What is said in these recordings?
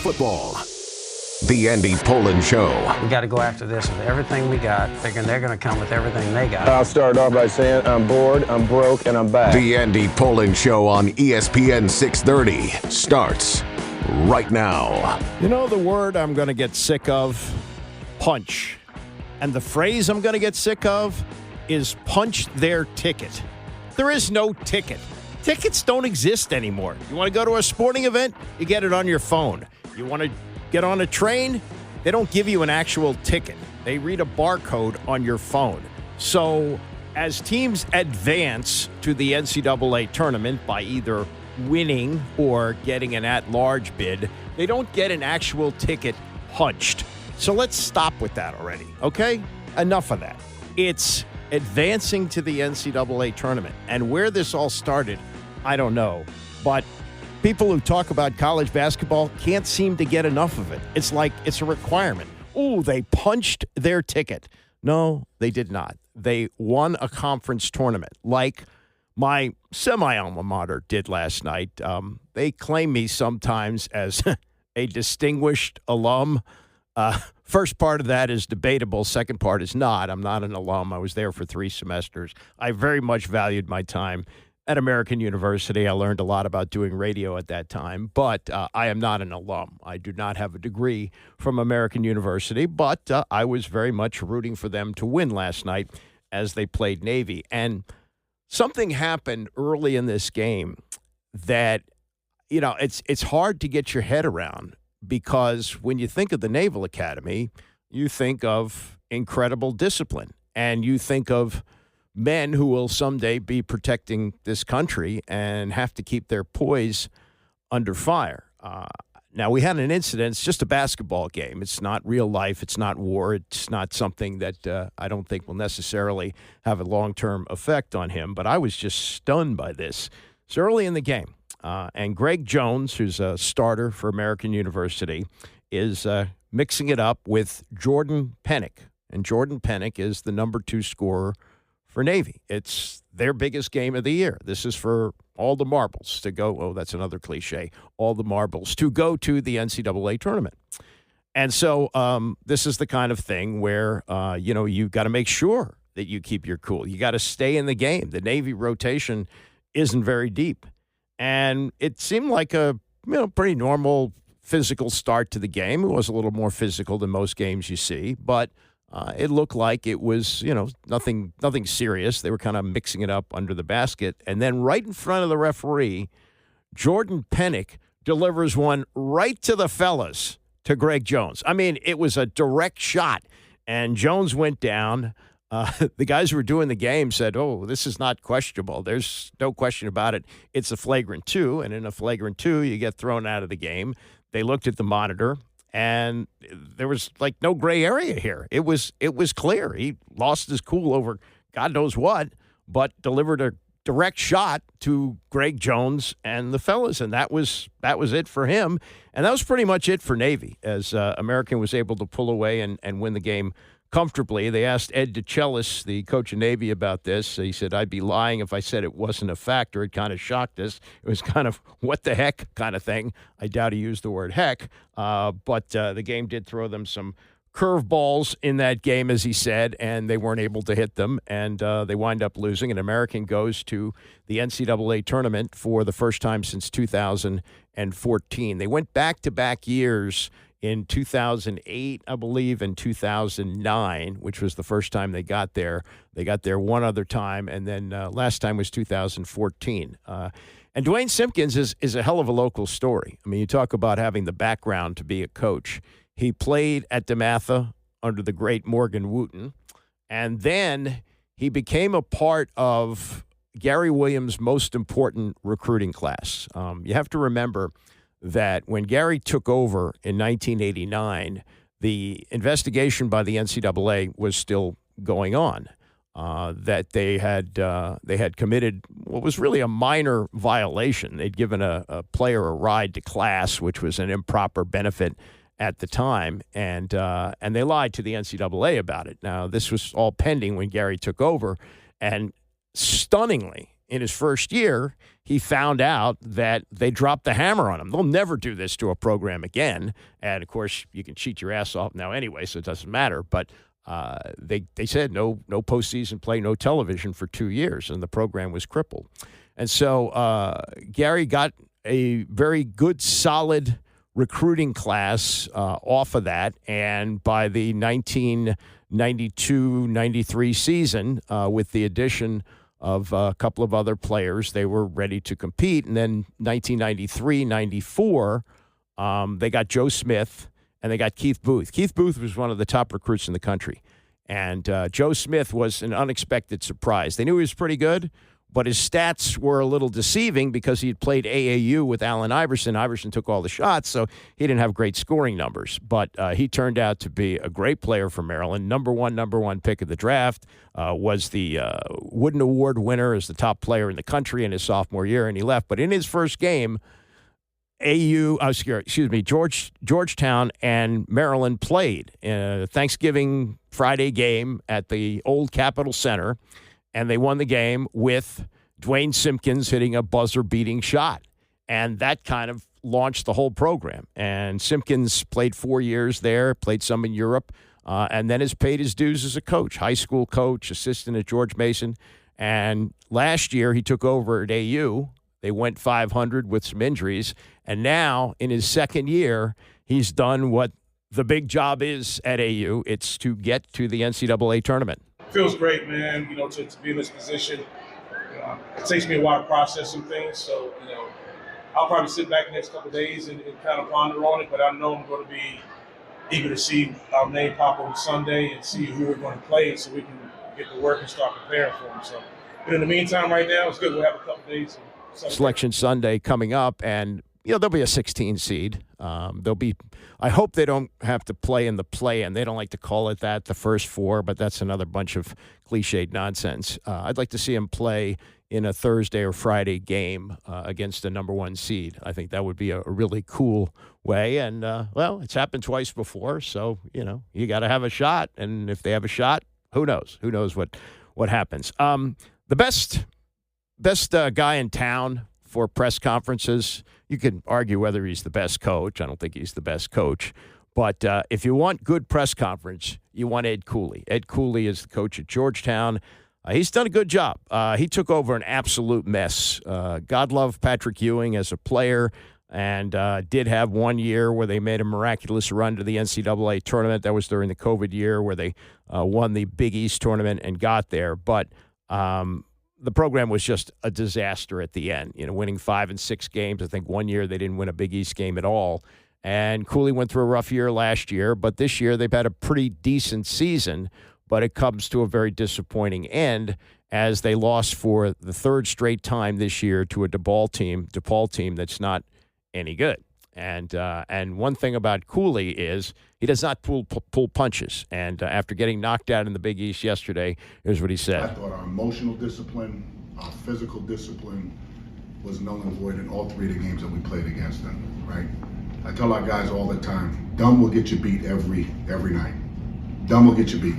football. The Andy Pollin Show. We got to go after this with everything we got, figuring they're going to come with everything they got. I'll start off by saying I'm bored, I'm broke, and I'm back. The Andy Pollin Show on ESPN 630 starts right now. You know the word I'm going to get sick of? Punch. And the phrase I'm going to get sick of is punch their ticket. There is no ticket. Tickets don't exist anymore. You want to go to a sporting event? You get it on your phone. You want to get on a train? They don't give you an actual ticket. They read a barcode on your phone. So as teams advance to the NCAA tournament by either winning or getting an at-large bid, they don't get an actual ticket punched. So let's stop with that already, okay? Enough of that. It's advancing to the NCAA tournament. And where this all started, I don't know. But people who talk about college basketball can't seem to get enough of it. It's like it's a requirement. Ooh, they punched their ticket. No, they did not. They won a conference tournament like my semi-alma mater did last night. They claim me sometimes as a distinguished alum. First part of that is debatable. Second part is not. I'm not an alum. I was there for 3 semesters. I very much valued my time at American University. I learned a lot about doing radio at that time, but I am not an alum. I do not have a degree from American University, but I was very much rooting for them to win last night as they played Navy. And something happened early in this game that, you know, it's hard to get your head around, because when you think of the Naval Academy, you think of incredible discipline, and you think of men who will someday be protecting this country and have to keep their poise under fire. Now, we had an incident. It's just a basketball game. It's not real life. It's not war. It's not something that I don't think will necessarily have a long-term effect on him. But I was just stunned by this. It's early in the game. And Greg Jones, who's a starter for American University, is mixing it up with Jordan Pennick. And Jordan Pennick is the number 2 scorer for Navy. It's their biggest game of the year. This is for all the marbles to go. Oh, that's another cliche. All the marbles to go to the NCAA tournament. And so this is the kind of thing where, you've got to make sure that you keep your cool. You got to stay in the game. The Navy rotation isn't very deep. And it seemed like a pretty normal physical start to the game. It was a little more physical than most games you see, but it looked like it was, nothing serious. They were kind of mixing it up under the basket. And then right in front of the referee, Jordan Pennick delivers one right to the fellas, to Greg Jones. I mean, it was a direct shot, and Jones went down. The guys who were doing the game said, oh, this is not questionable. There's no question about it. It's a flagrant 2, and in a flagrant 2, you get thrown out of the game. They looked at the monitor, and there was like no gray area here. It was clear. He lost his cool over God knows what, but delivered a direct shot to Greg Jones and the fellas, and that was it for him. And that was pretty much it for Navy, as American was able to pull away and win the game comfortably. They asked Ed DeChellis, the coach of Navy, about this. He said, I'd be lying if I said it wasn't a factor. It kind of shocked us. It was kind of what the heck kind of thing. I doubt he used the word heck, but the game did throw them some curveballs in that game, as he said, and they weren't able to hit them, and they wind up losing. And American goes to the NCAA tournament for the first time since 2014. They went back-to-back years in 2008, I believe, and 2009, which was the first time they got there. They got there one other time, and then last time was 2014. And Dwayne Simpkins is a hell of a local story. I mean, you talk about having the background to be a coach. He played at DeMatha under the great Morgan Wooten, and then he became a part of Gary Williams' most important recruiting class. You have to remember that when Gary took over in 1989, the investigation by the NCAA was still going on. That they had committed what was really a minor violation. They'd given a player a ride to class, which was an improper benefit at the time, and they lied to the NCAA about it. Now, this was all pending when Gary took over, and stunningly, in his first year, he found out that they dropped the hammer on him. They'll never do this to a program again. And, of course, you can cheat your ass off now anyway, so it doesn't matter. But they said no postseason play, no television for 2 years, and the program was crippled. And so Gary got a very good, solid recruiting class off of that. And by the 1992-93 season, with the addition of a couple of other players, they were ready to compete. And then 1993-94, they got Joe Smith and they got Keith Booth. Keith Booth was one of the top recruits in the country. And Joe Smith was an unexpected surprise. They knew he was pretty good, but his stats were a little deceiving because he had played AAU with Allen Iverson. Iverson took all the shots, so he didn't have great scoring numbers. But he turned out to be a great player for Maryland. Number one pick of the draft, was the Wooden Award winner as the top player in the country in his sophomore year, and he left. But in his first game, Georgetown and Maryland played in a Thanksgiving Friday game at the old Capitol Center, and they won the game with Dwayne Simpkins hitting a buzzer-beating shot. And that kind of launched the whole program. And Simpkins played 4 years there, played some in Europe, and then has paid his dues as a coach, high school coach, assistant at George Mason. And last year he took over at AU. They went 500 with some injuries. And now, in his second year, he's done what the big job is at AU. It's to get to the NCAA tournament. Feels great, man, to be in this position. It takes me a while to process some things, so, I'll probably sit back the next couple of days and kind of ponder on it, but I know I'm going to be eager to see our name pop on Sunday and see who we're going to play so we can get to work and start preparing for them. So, but in the meantime, right now, it's good. We'll have a couple of days. Selection Sunday coming up, and there'll be a 16 seed. I hope they don't have to play in the play-in. They don't like to call it that, the first four, but that's another bunch of cliched nonsense. I'd like to see them play in a Thursday or Friday game against the number one seed. I think that would be a really cool way. And, it's happened twice before, so, you got to have a shot. And if they have a shot, who knows? Who knows what happens? The best guy in town for press conferences, you can argue whether he's the best coach. I don't think he's the best coach. But if you want good press conference, you want Ed Cooley. Ed Cooley is the coach at Georgetown. He's done a good job. He took over an absolute mess. God love Patrick Ewing as a player, and did have 1 year where they made a miraculous run to the NCAA tournament. That was during the COVID year where they won the Big East tournament and got there. But the program was just a disaster at the end, winning 5 and 6 games. I think 1 year they didn't win a Big East game at all. And Cooley went through a rough year last year, but this year they've had a pretty decent season, but it comes to a very disappointing end as they lost for the third straight time this year to a DePaul team that's not any good. And one thing about Cooley is he does not pull punches. And after getting knocked out in the Big East yesterday, here's what he said. I thought our emotional discipline, our physical discipline was null and void in all 3 of the games that we played against them, right? I tell our guys all the time, dumb will get you beat every night. Dumb will get you beat,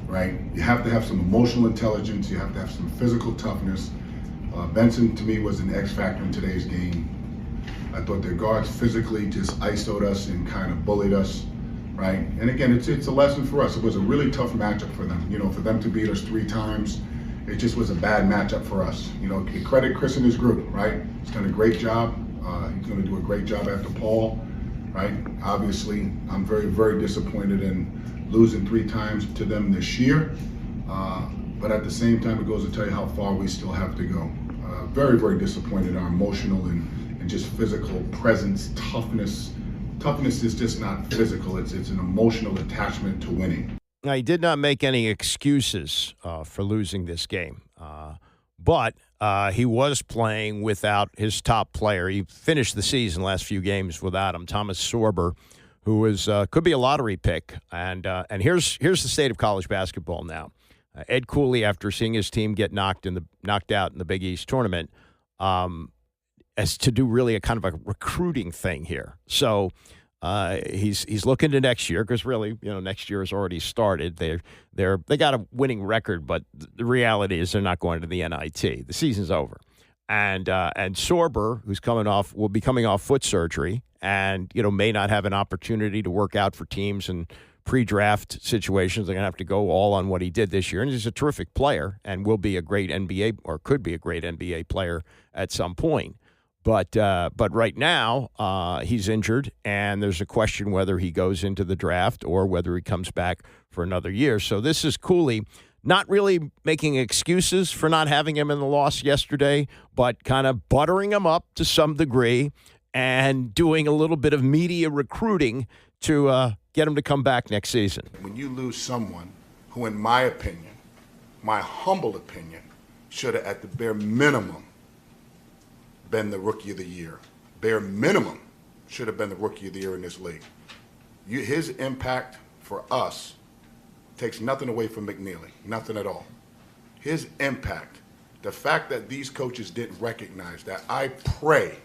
right? You have to have some emotional intelligence. You have to have some physical toughness. Benson, to me, was an X factor in today's game. I thought their guards physically just ISO'd us and kind of bullied us, right? And again, it's a lesson for us. It was a really tough matchup for them. For them to beat us 3 times, it just was a bad matchup for us. Credit Chris and his group, right? He's done a great job. He's going to do a great job after Paul, right? Obviously, I'm very, very disappointed in losing 3 times to them this year. But at the same time, it goes to tell you how far we still have to go. Very, very disappointed in our emotional and just physical presence, toughness. Toughness is just not physical. It's an emotional attachment to winning. Now, he did not make any excuses for losing this game, but he was playing without his top player. He finished the season, last few games, without him, Thomas Sorber, who is could be a lottery pick. And here's the state of college basketball now. Ed Cooley, after seeing his team get knocked out in the Big East tournament, as to do really a kind of a recruiting thing here. So He's looking to next year because really, next year has already started. They got a winning record, but the reality is they're not going to the NIT. The season's over, and Sorber, will be coming off foot surgery, and may not have an opportunity to work out for teams and pre-draft situations. They're going to have to go all on what he did this year, and he's a terrific player and will be a great NBA or could be a great NBA player at some point. But right now, he's injured, and there's a question whether he goes into the draft or whether he comes back for another year. So this is Cooley not really making excuses for not having him in the loss yesterday, but kind of buttering him up to some degree and doing a little bit of media recruiting to get him to come back next season. When you lose someone who, in my opinion, my humble opinion, should have at the bare minimum been the Rookie of the Year. Bare minimum should have been the Rookie of the Year in this league. His impact for us takes nothing away from McNeely, nothing at all. His impact, the fact that these coaches didn't recognize that, I pray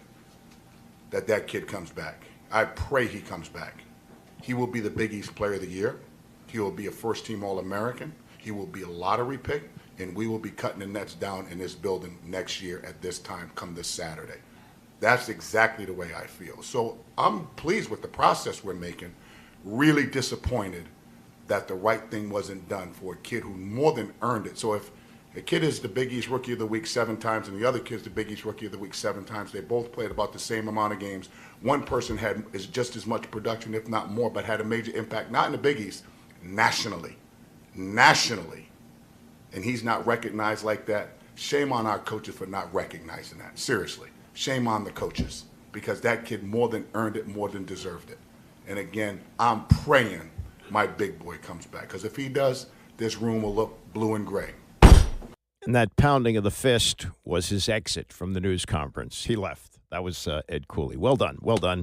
that kid comes back. I pray he comes back. He will be the Big East Player of the Year. He will be a first-team All-American. He will be a lottery pick. And we will be cutting the nets down in this building next year at this time, come this Saturday. That's exactly the way I feel. So I'm pleased with the process we're making, really disappointed that the right thing wasn't done for a kid who more than earned it. So if a kid is the Big East Rookie of the Week 7 times and the other kid's the Big East Rookie of the Week 7 times, they both played about the same amount of games. One person is just as much production, if not more, but had a major impact, not in the Big East, nationally. And he's not recognized like that. Shame on our coaches for not recognizing that. Seriously. Shame on the coaches, because that kid more than earned it, more than deserved it. And again, I'm praying my big boy comes back, because if he does, this room will look blue and gray. And that pounding of the fist was his exit from the news conference. He left. That was Ed Cooley. Well done. Well done.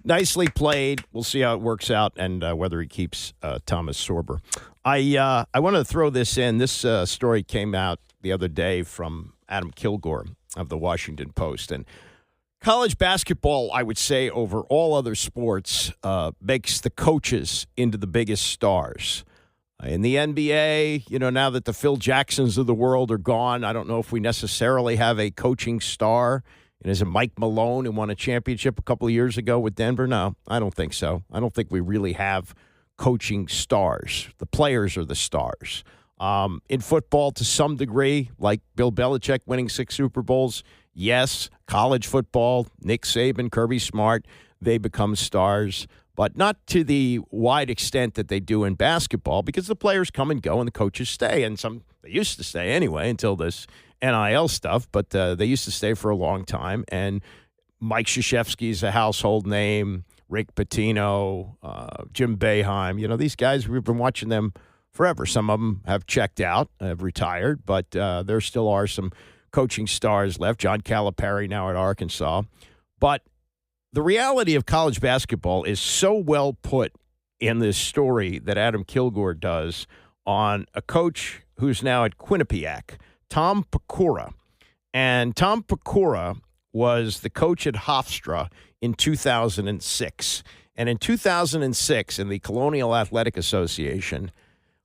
Nicely played. We'll see how it works out and whether he keeps Thomas Sorber. I want to throw this in. This story came out the other day from Adam Kilgore of the Washington Post. And college basketball, I would say, over all other sports, makes the coaches into the biggest stars. In the NBA, now that the Phil Jacksons of the world are gone, I don't know if we necessarily have a coaching star. And is it Mike Malone who won a championship a couple of years ago with Denver? No, I don't think so. I don't think we really have coaching stars. The players are the stars. In football, to some degree, like Bill Belichick winning 6 Super Bowls, yes. College football, Nick Saban, Kirby Smart, they become stars. But not to the wide extent that they do in basketball, because the players come and go and the coaches stay. And they used to stay anyway until this NIL stuff, but they used to stay for a long time. And Mike Krzyzewski's a household name, Rick Pitino, Jim Boeheim. These guys, we've been watching them forever. Some of them have checked out, have retired, but there still are some coaching stars left. John Calipari now at Arkansas. But the reality of college basketball is so well put in this story that Adam Kilgore does on a coach who's now at Quinnipiac, Tom Pecora. And Tom Pecora was the coach at Hofstra in 2006. And in 2006, in the Colonial Athletic Association,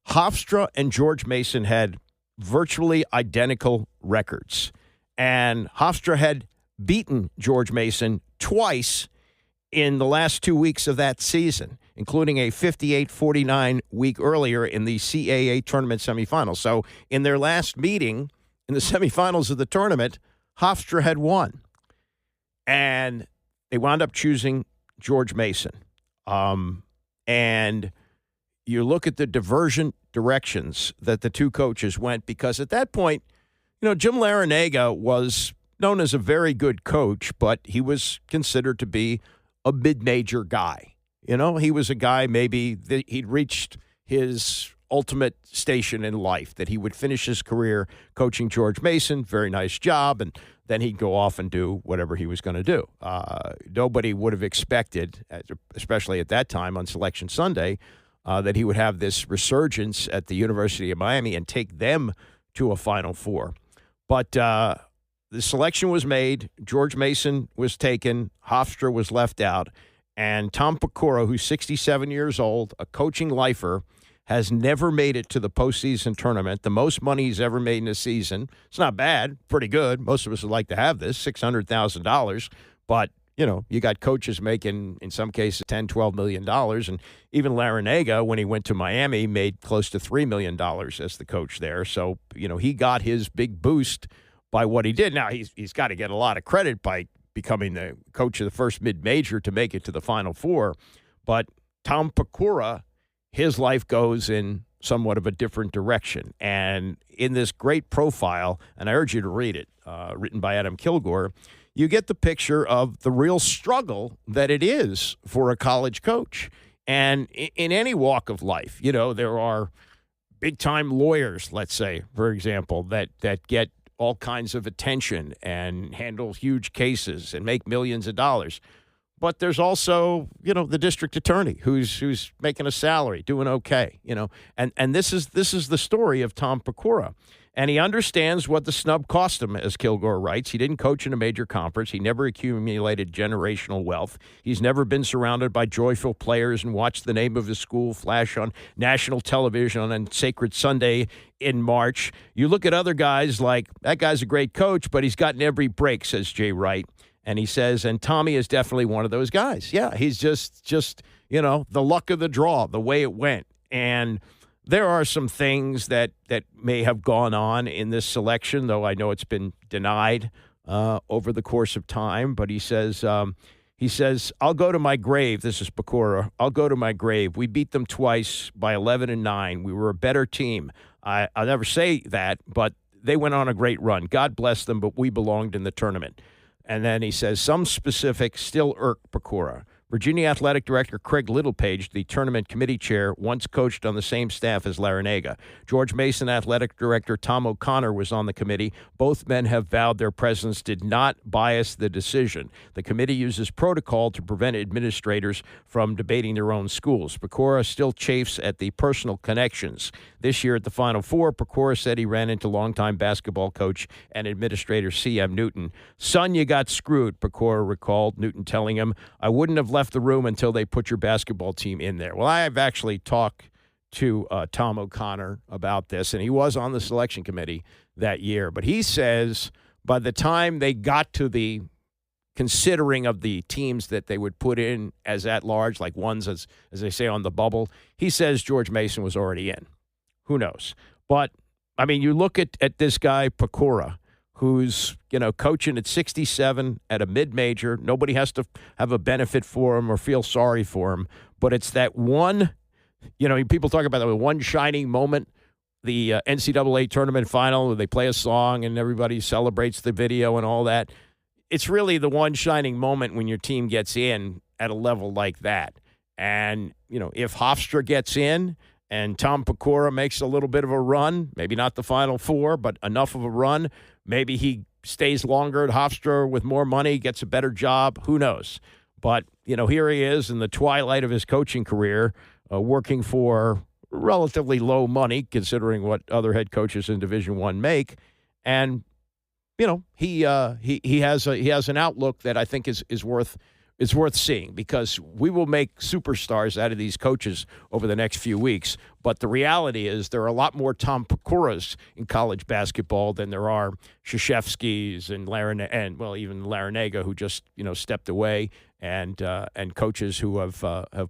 Hofstra and George Mason had virtually identical records. And Hofstra had beaten George Mason twice in the last 2 weeks of that season, including a 58-49 week earlier in the CAA tournament semifinals. So in their last meeting in the semifinals of the tournament, Hofstra had won. And they wound up choosing George Mason. And you look at the divergent directions that the two coaches went, because at that point, Jim Larinaga was known as a very good coach, but he was considered to be a mid-major guy. He was a guy maybe that he'd reached his ultimate station in life, that he would finish his career coaching George Mason, very nice job, and then he'd go off and do whatever he was going to do. Nobody would have expected, especially at that time on Selection Sunday, that he would have this resurgence at the University of Miami and take them to a Final Four. But the selection was made. George Mason was taken. Hofstra was left out. And Tom Pecora, who's 67 years old, a coaching lifer, has never made it to the postseason tournament. The most money he's ever made in a season. It's not bad, pretty good. Most of us would like to have this, $600,000. But, you got coaches making, in some cases, $10, $12 million. And even Larinaga, when he went to Miami, made close to $3 million as the coach there. So, he got his big boost by what he did. Now, he's got to get a lot of credit by becoming the coach of the first mid-major to make it to the Final Four. But Tom Pecora, his life goes in somewhat of a different direction. And in this great profile, and I urge you to read it, written by Adam Kilgore, you get the picture of the real struggle that it is for a college coach. And in any walk of life, there are big-time lawyers, let's say, for example, that get all kinds of attention and handle huge cases and make millions of dollars. But there's also, the district attorney who's making a salary, doing okay, And this is the story of Tom Pecora. And he understands what the snub cost him, as Kilgore writes. He didn't coach in a major conference. He never accumulated generational wealth. He's never been surrounded by joyful players and watched the name of his school flash on national television on Sacred Sunday in March. You look at other guys like, that guy's a great coach, but he's gotten every break, says Jay Wright. And he says, and Tommy is definitely one of those guys. Yeah, he's just the luck of the draw, the way it went. And there are some things that may have gone on in this selection, though I know it's been denied over the course of time. But he says, I'll go to my grave. This is Pecora. I'll go to my grave. We beat them twice by 11-9. We were a better team. I'll never say that, but they went on a great run. God bless them, but we belonged in the tournament. And then he says, some specifics still irk Pecora. Virginia Athletic Director Craig Littlepage, the tournament committee chair, once coached on the same staff as Larinaga. George Mason Athletic Director Tom O'Connor was on the committee. Both men have vowed their presence did not bias the decision. The committee uses protocol to prevent administrators from debating their own schools. Pecora still chafes at the personal connections. This year at the Final Four, Pecora said he ran into longtime basketball coach and administrator C.M. Newton. Son, you got screwed, Pecora recalled, Newton telling him, I wouldn't have left the room until they put your basketball team in there. Well, I have actually talked to Tom O'Connor about this, and he was on the selection committee that year. But he says by the time they got to the considering of the teams that they would put in as at-large, like ones, as they say, on the bubble, he says George Mason was already in. Who knows? But, I mean, you look at this guy, Pecora, who's, coaching at 67 at a mid-major. Nobody has to have a benefit for him or feel sorry for him. But it's that one, people talk about that one shining moment, the NCAA tournament final where they play a song and everybody celebrates the video and all that. It's really the one shining moment when your team gets in at a level like that. And, if Hofstra gets in and Tom Pecora makes a little bit of a run, maybe not the Final Four, but enough of a run, maybe he stays longer at Hofstra with more money, gets a better job, who knows? But, here he is in the twilight of his coaching career, working for relatively low money considering what other head coaches in Division I make. And, he has an outlook that I think is worth seeing, because we will make superstars out of these coaches over the next few weeks. But the reality is there are a lot more Tom Pecoras in college basketball than there are Krzyzewskis and even Larinaga, who just stepped away, and coaches who have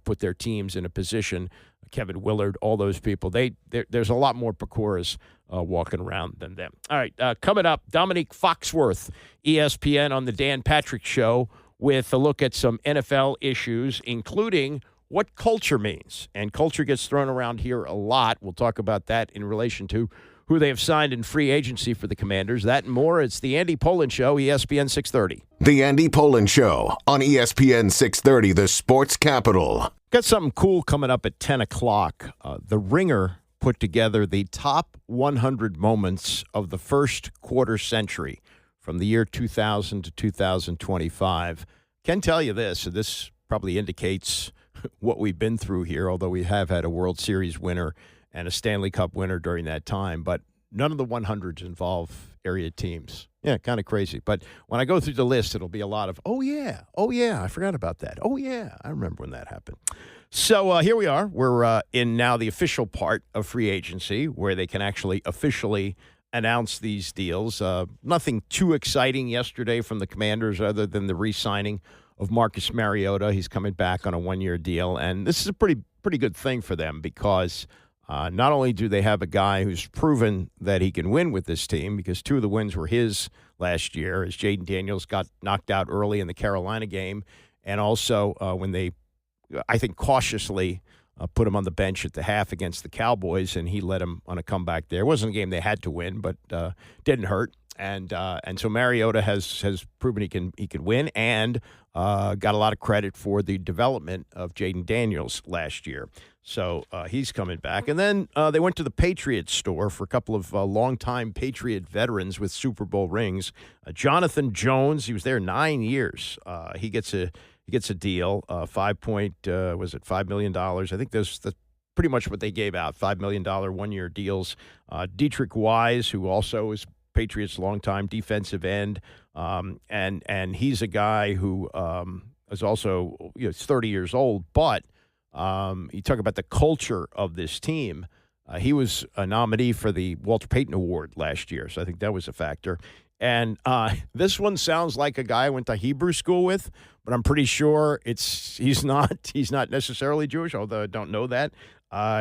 put their teams in a position. Kevin Willard, all those people. There's a lot more Pecoras walking around than them. All right, coming up, Dominique Foxworth, ESPN on the Dan Patrick Show, with a look at some NFL issues, including what culture means. And culture gets thrown around here a lot. We'll talk about that in relation to who they have signed in free agency for the Commanders. That and more. It's the Andy Pollin Show, ESPN 630. The Andy Pollin Show on ESPN 630, the sports capital. Got something cool coming up at 10 o'clock. The Ringer put together the top 100 moments of the first quarter century from the year 2000 to 2025. Can tell you this probably indicates what we've been through here, although we have had a World Series winner and a Stanley Cup winner during that time. But None of the 100s involve area teams. Yeah, kind of crazy. But when I go through the list, it'll be a lot of, oh, yeah, I forgot about that. Oh, yeah, I remember when that happened. So here we are. We're in now the official part of free agency where they can actually officially announce these deals. Nothing too exciting yesterday from the Commanders other than the re-signing of Marcus Mariota. He's coming back on a one-year deal, and this is a pretty good thing for them because not only do they have a guy who's proven that he can win with this team, because 2 of the wins were his last year, as Jayden Daniels got knocked out early in the Carolina game, and also when they, I think, cautiously put him on the bench at the half against the Cowboys, and he led him on a comeback there. It wasn't a game they had to win, but didn't hurt. And so Mariota has proven he can win, and got a lot of credit for the development of Jayden Daniels last year. So he's coming back. And then they went to the Patriot store for a couple of longtime Patriot veterans with Super Bowl rings. Jonathan Jones, he was there 9 years. He gets a deal, $5 million. I think that's pretty much what they gave out, $5 million 1-year deals. Dietrich Wise, who also is Patriots' longtime defensive end, and he's a guy who is also, he's 30 years old, but you talk about the culture of this team. He was a nominee for the Walter Payton Award last year, so I think that was a factor. And this one sounds like a guy I went to Hebrew school with, but I'm pretty sure he's not necessarily Jewish, although I don't know that.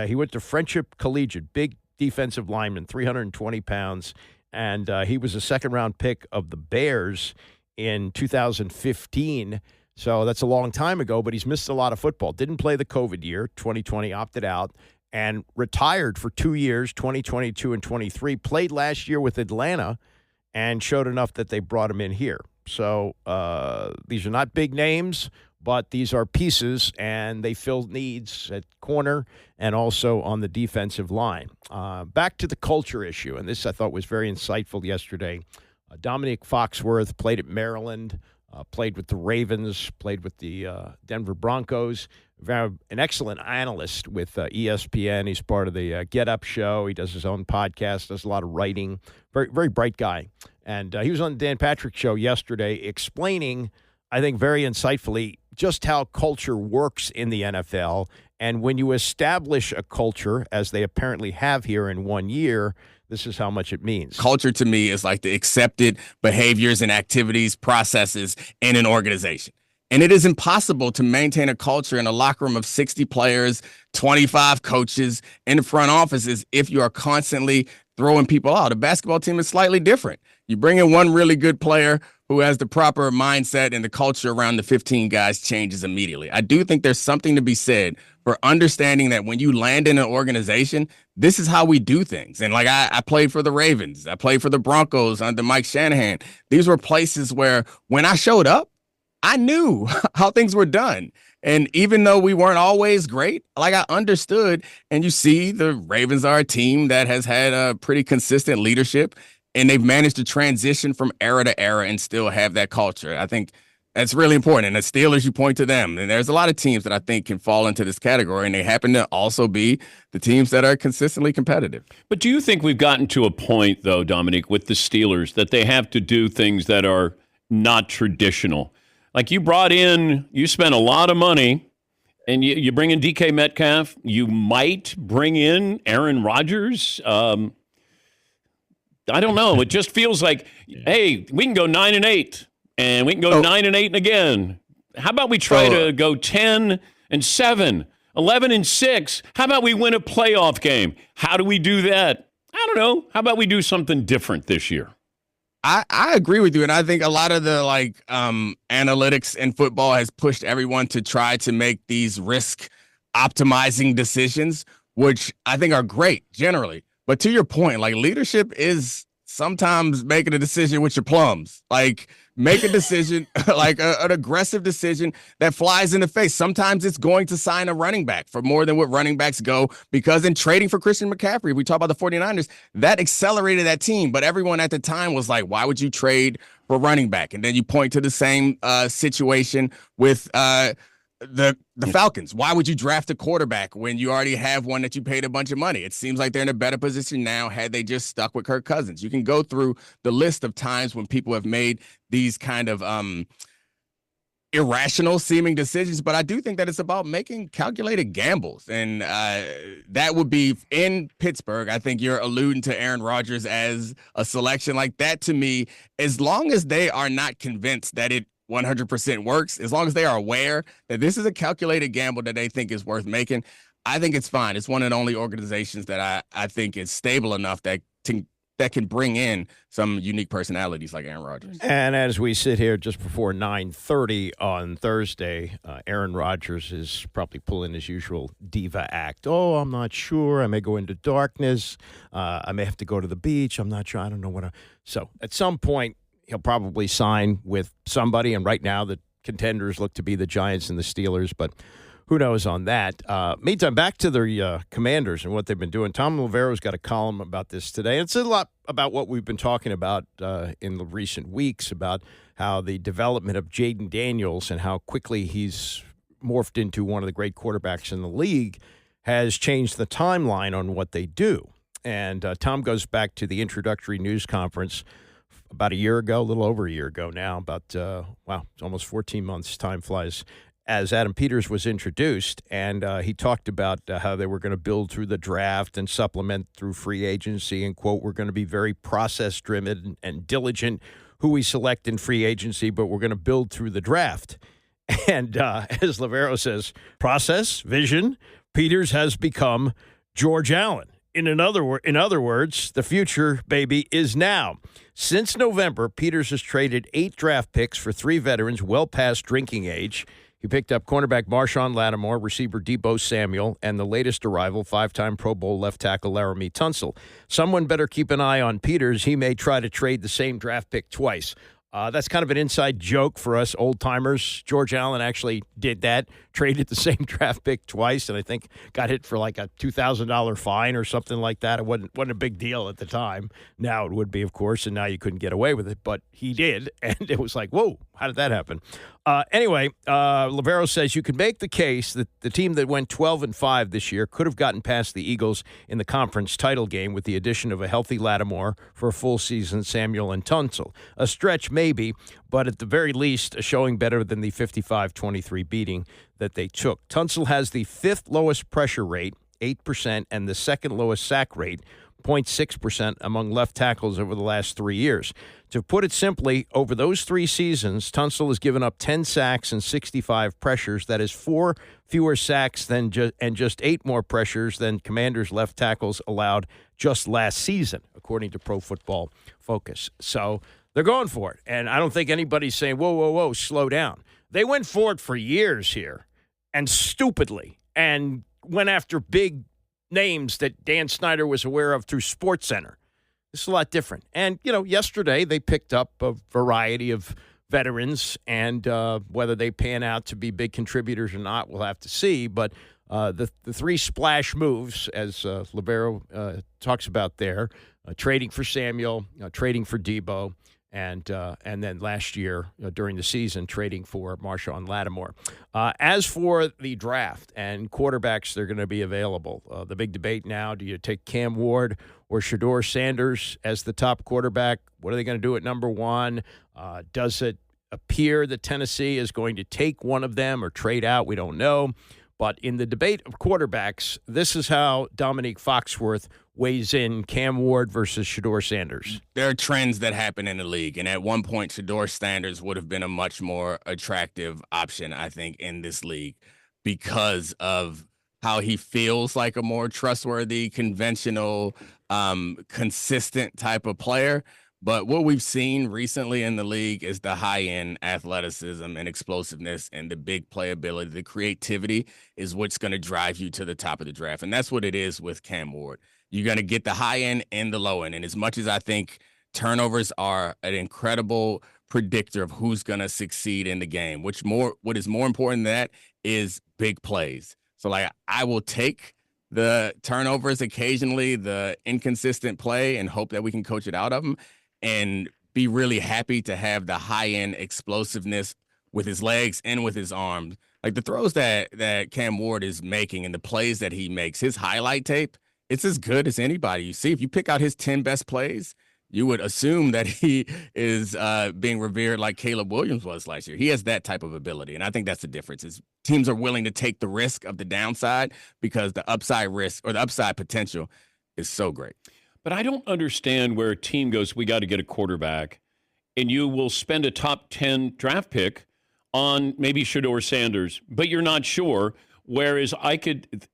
He went to Friendship Collegiate, big defensive lineman, 320 pounds, and he was a second-round pick of the Bears in 2015. So that's a long time ago, but he's missed a lot of football. Didn't play the COVID year, 2020, opted out, and retired for 2 years, 2022 and 23. Played last year with Atlanta and showed enough that they brought him in here. So these are not big names, but these are pieces, and they fill needs at corner and also on the defensive line. Back to the culture issue, and this I thought was very insightful yesterday. Dominique Foxworth played at Maryland, played with the Ravens, played with the Denver Broncos. An excellent analyst with ESPN. He's part of the Get Up show. He does his own podcast, does a lot of writing. Very, very bright guy. And he was on the Dan Patrick show yesterday explaining, I think very insightfully, just how culture works in the NFL. And when you establish a culture, as they apparently have here in 1 year, this is how much it means. Culture to me is like the accepted behaviors and activities, processes in an organization. And it is impossible to maintain a culture in a locker room of 60 players, 25 coaches, in front offices if you are constantly throwing people out. A basketball team is slightly different. You bring in one really good player who has the proper mindset, and the culture around the 15 guys changes immediately. I do think there's something to be said for understanding that when you land in an organization, this is how we do things. And like I played for the Ravens. I played for the Broncos under Mike Shanahan. These were places where when I showed up, I knew how things were done. And even though we weren't always great, like I understood, and you see the Ravens are a team that has had a pretty consistent leadership, and they've managed to transition from era to era and still have that culture. I think that's really important. And the Steelers, you point to them. And there's a lot of teams that I think can fall into this category, and they happen to also be the teams that are consistently competitive. But do you think we've gotten to a point, though, Dominique, with the Steelers, that they have to do things that are not traditional? Like you spent a lot of money, and you bring in DK Metcalf. You might bring in Aaron Rodgers. I don't know. It just feels like, hey, we can go 9-8, and we can go 9-8 again. How about we try to go 10-7, 11-6? How about we win a playoff game? How do we do that? I don't know. How about we do something different this year? I agree with you, and I think a lot of the analytics in football has pushed everyone to try to make these risk optimizing decisions, which I think are great generally. But to your point, like leadership is sometimes making a decision with your plums. Like make a decision, like an aggressive decision that flies in the face. Sometimes it's going to sign a running back for more than what running backs go, because in trading for Christian McCaffrey, we talk about the 49ers, that accelerated that team. But everyone at the time was like, why would you trade for running back? And then you point to the same situation with the Falcons. Why would you draft a quarterback when you already have one that you paid a bunch of money? It seems like they're in a better position now had they just stuck with Kirk Cousins. You can go through the list of times when people have made these kind of irrational seeming decisions, but I do think that it's about making calculated gambles. And that would be in Pittsburgh. I think you're alluding to Aaron Rodgers as a selection like that. To me, as long as they are not convinced that it 100% works, as long as they are aware that this is a calculated gamble that they think is worth making, I think it's fine. It's one of the only organizations that I think is stable enough that can bring in some unique personalities like Aaron Rodgers. And as we sit here just before 9:30 on Thursday, Aaron Rodgers is probably pulling his usual diva act. Oh, I'm not sure. I may go into darkness. I may have to go to the beach. I'm not sure. I don't know what. So at some point, he'll probably sign with somebody. And right now, the contenders look to be the Giants and the Steelers, but who knows on that. Meantime, back to the Commanders and what they've been doing. Tom Lovero's got a column about this today. It's a lot about what we've been talking about in the recent weeks, about how the development of Jayden Daniels and how quickly he's morphed into one of the great quarterbacks in the league has changed the timeline on what they do. And Tom goes back to the introductory news conference about a year ago, a little over a year ago now, about, it's almost 14 months. Time flies. As Adam Peters was introduced, and he talked about how they were going to build through the draft and supplement through free agency, and, quote, we're going to be very process-driven and diligent who we select in free agency, but we're going to build through the draft. And as Lovero says, process, vision, Peters has become George Allen. In other words, the future, baby, is now. Since November, Peters has traded 8 draft picks for 3 veterans well past drinking age. He picked up cornerback Marshawn Lattimore, receiver Deebo Samuel, and the latest arrival, 5-time Pro Bowl left tackle Laramie Tunsil. Someone better keep an eye on Peters. He may try to trade the same draft pick twice. That's kind of an inside joke for us old-timers. George Allen actually did that, traded the same draft pick twice, and I think got hit for like a $2,000 fine or something like that. It wasn't a big deal at the time. Now it would be, of course, and now you couldn't get away with it, but he did, and it was like, whoa, how did that happen? Anyway, Lovero says you could make the case that the team that went 12-5 this year could have gotten past the Eagles in the conference title game with the addition of a healthy Lattimore for a full season, Samuel and Tunsil. A stretch maybe, but at the very least, a showing better than the 55-23 beating that they took. Tunsil has the 5th lowest pressure rate, 8%, and the 2nd lowest sack rate, 0.6% among left tackles over the last 3 years. To put it simply, over those 3 seasons, Tunsil has given up 10 sacks and 65 pressures. That is 4 fewer sacks and just 8 more pressures than Commanders' left tackles allowed just last season, according to Pro Football Focus. So they're going for it, and I don't think anybody's saying, whoa, slow down. They went for it for years here, and stupidly, and went after big names that Dan Snyder was aware of through SportsCenter. This is a lot different. And, yesterday they picked up a variety of veterans, and whether they pan out to be big contributors or not, we'll have to see. But the 3 splash moves, as Lovero talks about there, trading for Samuel, trading for Deebo, and then last year during the season trading for Marshawn Lattimore. As for the draft and quarterbacks that are going to be available, the big debate now, do you take Cam Ward or Shedeur Sanders as the top quarterback? What are they going to do at number 1? Does it appear that Tennessee is going to take one of them or trade out? We don't know. But in the debate of quarterbacks, this is how Dominique Foxworth weighs in Cam Ward versus Shedeur Sanders. There are trends that happen in the league, and at one point, Shedeur Sanders would have been a much more attractive option, I think, in this league because of how he feels like a more trustworthy, conventional, consistent type of player. But what we've seen recently in the league is the high-end athleticism and explosiveness and the big playability, the creativity is what's going to drive you to the top of the draft. And that's what it is with Cam Ward. You're going to get the high end and the low end. And as much as I think turnovers are an incredible predictor of who's going to succeed in the game, what is more important than that is big plays. So, I will take the turnovers occasionally, the inconsistent play, and hope that we can coach it out of them, and be really happy to have the high-end explosiveness with his legs and with his arms Like the throws that Cam Ward is making and the plays that he makes, his highlight tape, it's as good as anybody you see. If you pick out his 10 best plays, you would assume that he is being revered like Caleb Williams was last year. He has that type of ability, and I think that's the difference. Is teams are willing to take the risk of the downside because the upside risk or the upside potential is so great. But I don't understand where a team goes, we got to get a quarterback, and you will spend a top 10 draft pick on maybe Shedeur Sanders, but you're not sure. Whereas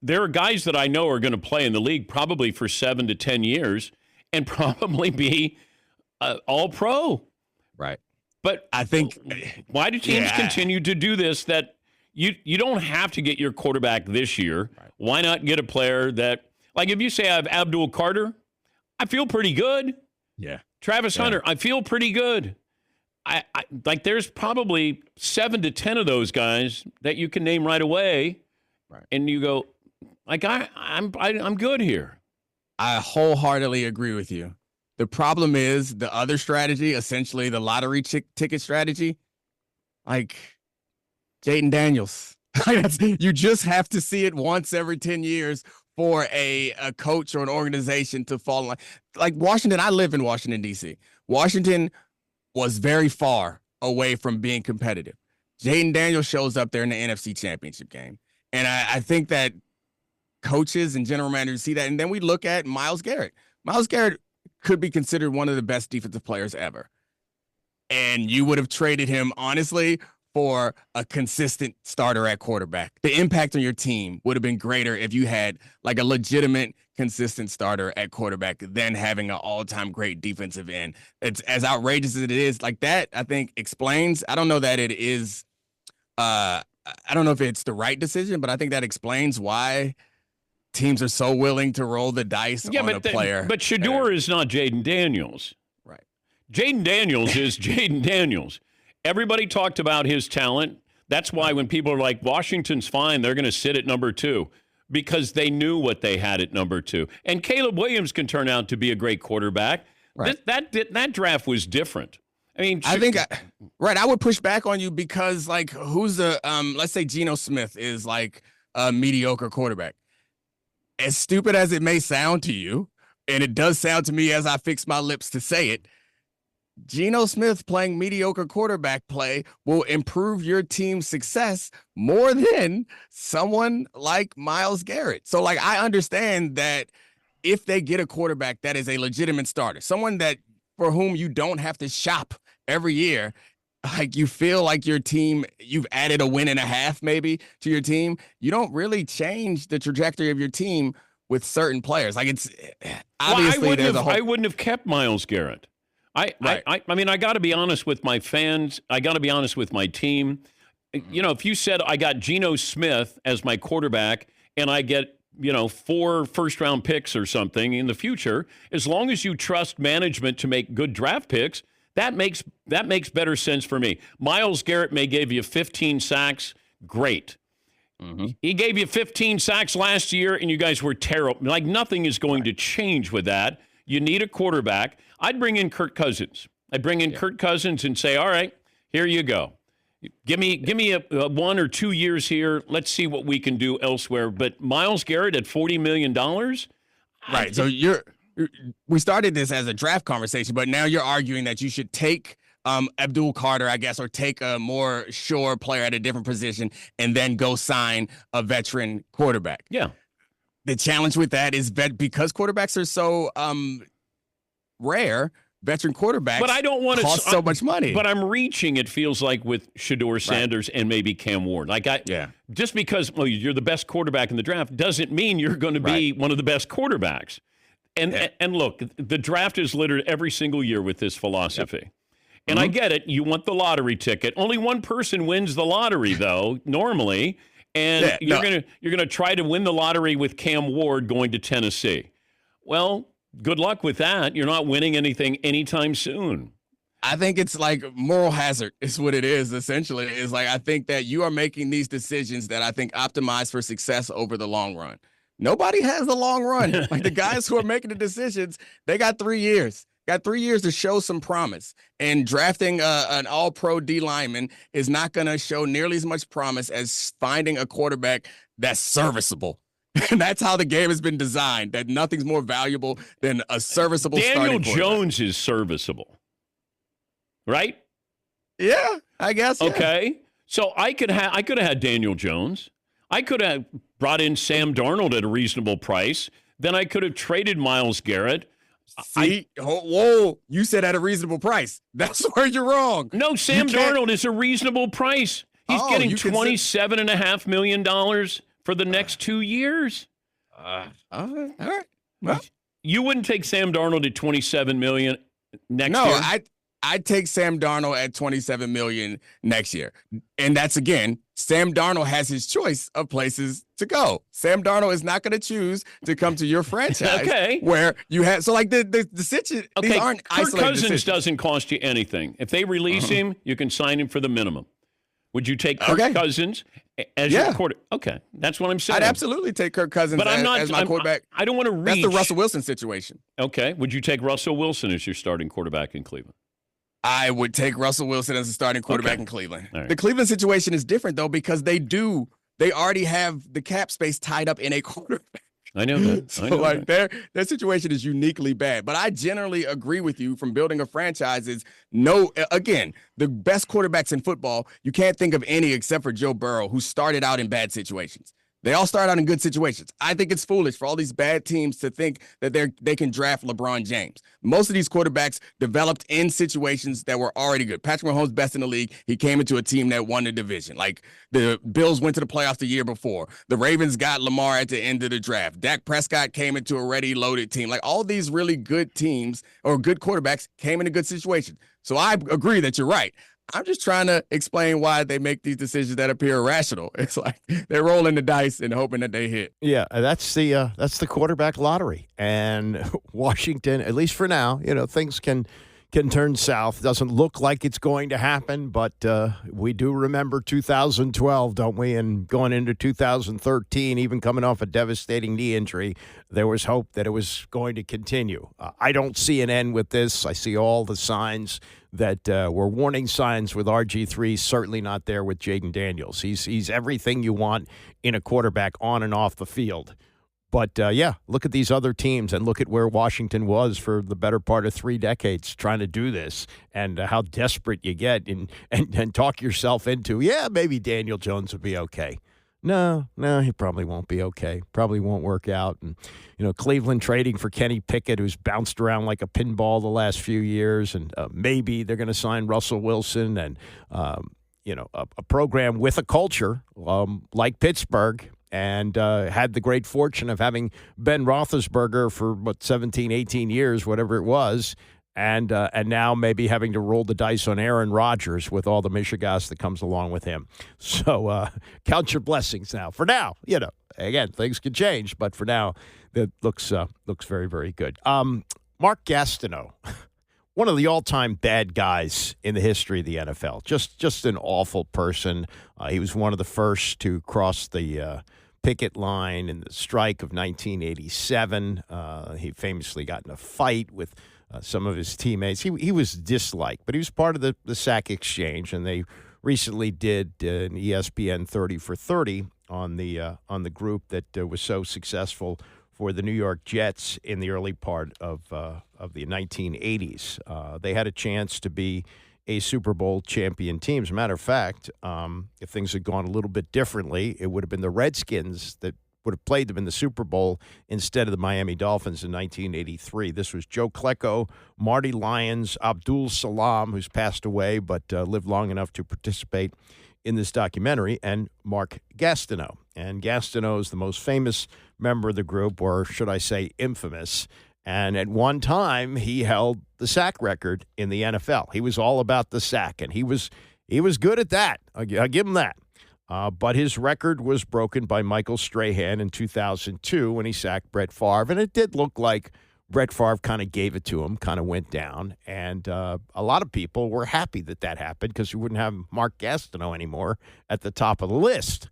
there are guys that I know are going to play in the league probably for 7 to 10 years and probably be all pro. Right. But I think, why do teams continue to do this? That you don't have to get your quarterback this year. Right. Why not get a player that, like if you say I have Abdul Carter, I feel pretty good. Yeah. Travis Hunter, I feel pretty good. I like there's probably 7 to 10 of those guys that you can name right away. Right. And you go, like, I'm good here. I wholeheartedly agree with you. The problem is the other strategy, essentially the lottery ticket strategy, like Jayden Daniels. You just have to see it once every 10 years for a coach or an organization to fall in line. Like Washington, I live in Washington, D.C. Washington was very far away from being competitive. Jayden Daniel shows up there in the NFC Championship game. And I think that coaches and general managers see that. And then we look at Myles Garrett. Myles Garrett could be considered one of the best defensive players ever. And you would have traded him, honestly, for a consistent starter at quarterback. The impact on your team would have been greater if you had like a legitimate, consistent starter at quarterback than having an all-time great defensive end. It's as outrageous as it is. Like that, I think, explains. I don't know that it is I don't know if it's the right decision, but I think that explains why teams are so willing to roll the dice on a player. But Shedeur is not Jayden Daniels. Right. Jayden Daniels is Jayden Daniels. Everybody talked about his talent. That's why when people are like, Washington's fine, they're going to sit at number 2, because they knew what they had at number 2. And Caleb Williams can turn out to be a great quarterback. Right. That draft was different. I mean, I think, I would push back on you because, like, who's the, let's say Geno Smith is like a mediocre quarterback. As stupid as it may sound to you, and it does sound to me as I fix my lips to say it, Geno Smith playing mediocre quarterback play will improve your team's success more than someone like Myles Garrett. So, like, I understand that if they get a quarterback that is a legitimate starter, someone that for whom you don't have to shop every year, like you feel like your team, you've added a win and a half maybe to your team, you don't really change the trajectory of your team with certain players. Like it's obviously I wouldn't have kept Myles Garrett. I mean, I got to be honest with my fans. I got to be honest with my team. You know, if you said I got Geno Smith as my quarterback and I get 4 first-round picks or something in the future, as long as you trust management to make good draft picks, that makes better sense for me. Myles Garrett may give you 15 sacks. Great. Mm-hmm. He gave you 15 sacks last year, and you guys were terrible. Like, nothing is going to change with that. You need a quarterback. I'd bring in Kirk Cousins. I'd bring in Kirk Cousins and say, all right, here you go. Give me a 1 or 2 years here. Let's see what we can do elsewhere. But Myles Garrett at $40 million? Right. So we started this as a draft conversation, but now you're arguing that you should take Abdul Carter, I guess, or take a more sure player at a different position and then go sign a veteran quarterback. Yeah. The challenge with that is because quarterbacks are so rare, veteran quarterbacks but I don't want cost so much money. But I'm reaching, it feels like, with Shedeur Sanders and maybe Cam Ward. Just because you're the best quarterback in the draft doesn't mean you're going to be one of the best quarterbacks. And look, the draft is littered every single year with this philosophy. Yep. And I get it. You want the lottery ticket. Only one person wins the lottery, though, normally. And you're gonna try to win the lottery with Cam Ward going to Tennessee. Well, good luck with that. You're not winning anything anytime soon. I think it's like moral hazard is what it is, essentially. It's like I think that you are making these decisions that I think optimize for success over the long run. Nobody has the long run. Like the guys who are making the decisions, they got 3 years. Got 3 years to show some promise. And drafting an all-pro D lineman is not going to show nearly as much promise as finding a quarterback that's serviceable. And that's how the game has been designed, that nothing's more valuable than a serviceable Daniel starting quarterback. Jones is serviceable, right? Yeah, I guess. Yeah. Okay. So I could have had Daniel Jones. I could have brought in Sam Darnold at a reasonable price. Then I could have traded Myles Garrett. Whoa, you said at a reasonable price. That's where you're wrong. No, Sam Darnold is a reasonable price. He's getting $27.5 million for the next 2 years. All right. Well, you wouldn't take Sam Darnold at $27 million next year? No, I'd take Sam Darnold at $27 million next year. And that's, again, Sam Darnold has his choice of places to go. Sam Darnold is not going to choose to come to your franchise. Okay. Where you have, so like the situation, okay. these aren't Kirk isolated Cousins decisions. doesn't cost you anything. If they release him, you can sign him for the minimum. Would you take Kirk Cousins as your quarterback? Okay, that's what I'm saying. I'd absolutely take Kirk Cousins as my quarterback. I don't want to reach. That's the Russell Wilson situation. Okay. Would you take Russell Wilson as your starting quarterback in Cleveland? I would take Russell Wilson as a starting quarterback in Cleveland. Right. The Cleveland situation is different, though, because they already have the cap space tied up in a quarterback. I know that. So their situation is uniquely bad. But I generally agree with you from building a franchise is again, the best quarterbacks in football, you can't think of any except for Joe Burrow, who started out in bad situations. They all start out in good situations. I think it's foolish for all these bad teams to think that they can draft LeBron James. Most of these quarterbacks developed in situations that were already good. Patrick Mahomes, best in the league. He came into a team that won the division. Like the Bills went to the playoffs the year before. The Ravens got Lamar at the end of the draft. Dak Prescott came into a ready loaded team. Like all these really good teams or good quarterbacks came into good situations. So I agree that you're right. I'm just trying to explain why they make these decisions that appear irrational. It's like they're rolling the dice and hoping that they hit. Yeah, that's the quarterback lottery. And Washington, at least for now, things can turn south. Doesn't look like it's going to happen, but we do remember 2012, don't we? And going into 2013, even coming off a devastating knee injury, there was hope that it was going to continue. I don't see an end with this. I see all the signs that were warning signs with RG3, certainly not there with Jayden Daniels. He's everything you want in a quarterback on and off the field. But, look at these other teams and look at where Washington was for the better part of 3 decades trying to do this and how desperate you get and talk yourself into, maybe Daniel Jones would be okay. No, he probably won't be okay. Probably won't work out. And, Cleveland trading for Kenny Pickett, who's bounced around like a pinball the last few years. And maybe they're going to sign Russell Wilson and, a program with a culture like Pittsburgh. And had the great fortune of having Ben Roethlisberger for, 17, 18 years, whatever it was. And now maybe having to roll the dice on Aaron Rodgers with all the mishigas that comes along with him. So count your blessings now. For now, again, things can change. But for now, it looks very, very good. Mark Gastineau, one of the all-time bad guys in the history of the NFL. Just an awful person. He was one of the first to cross the picket line in the strike of 1987. He famously got in a fight with some of his teammates. He was disliked, but he was part of the sack exchange, and they recently did an ESPN 30 for 30 on the group that was so successful for the New York Jets in the early part of the 1980s. They had a chance to be a Super Bowl champion team. As a matter of fact, if things had gone a little bit differently, it would have been the Redskins that would have played them in the Super Bowl instead of the Miami Dolphins in 1983. This was Joe Klecko, Marty Lyons, Abdul Salam, who's passed away but lived long enough to participate in this documentary, and Mark Gastineau. And Gastineau is the most famous member of the group, or should I say infamous. And at one time, he held the sack record in the NFL. He was all about the sack, and he was good at that. I'll give him that. But his record was broken by Michael Strahan in 2002 when he sacked Brett Favre, and it did look like Brett Favre kind of gave it to him, kind of went down. And a lot of people were happy that happened because you wouldn't have Mark Gastineau anymore at the top of the list.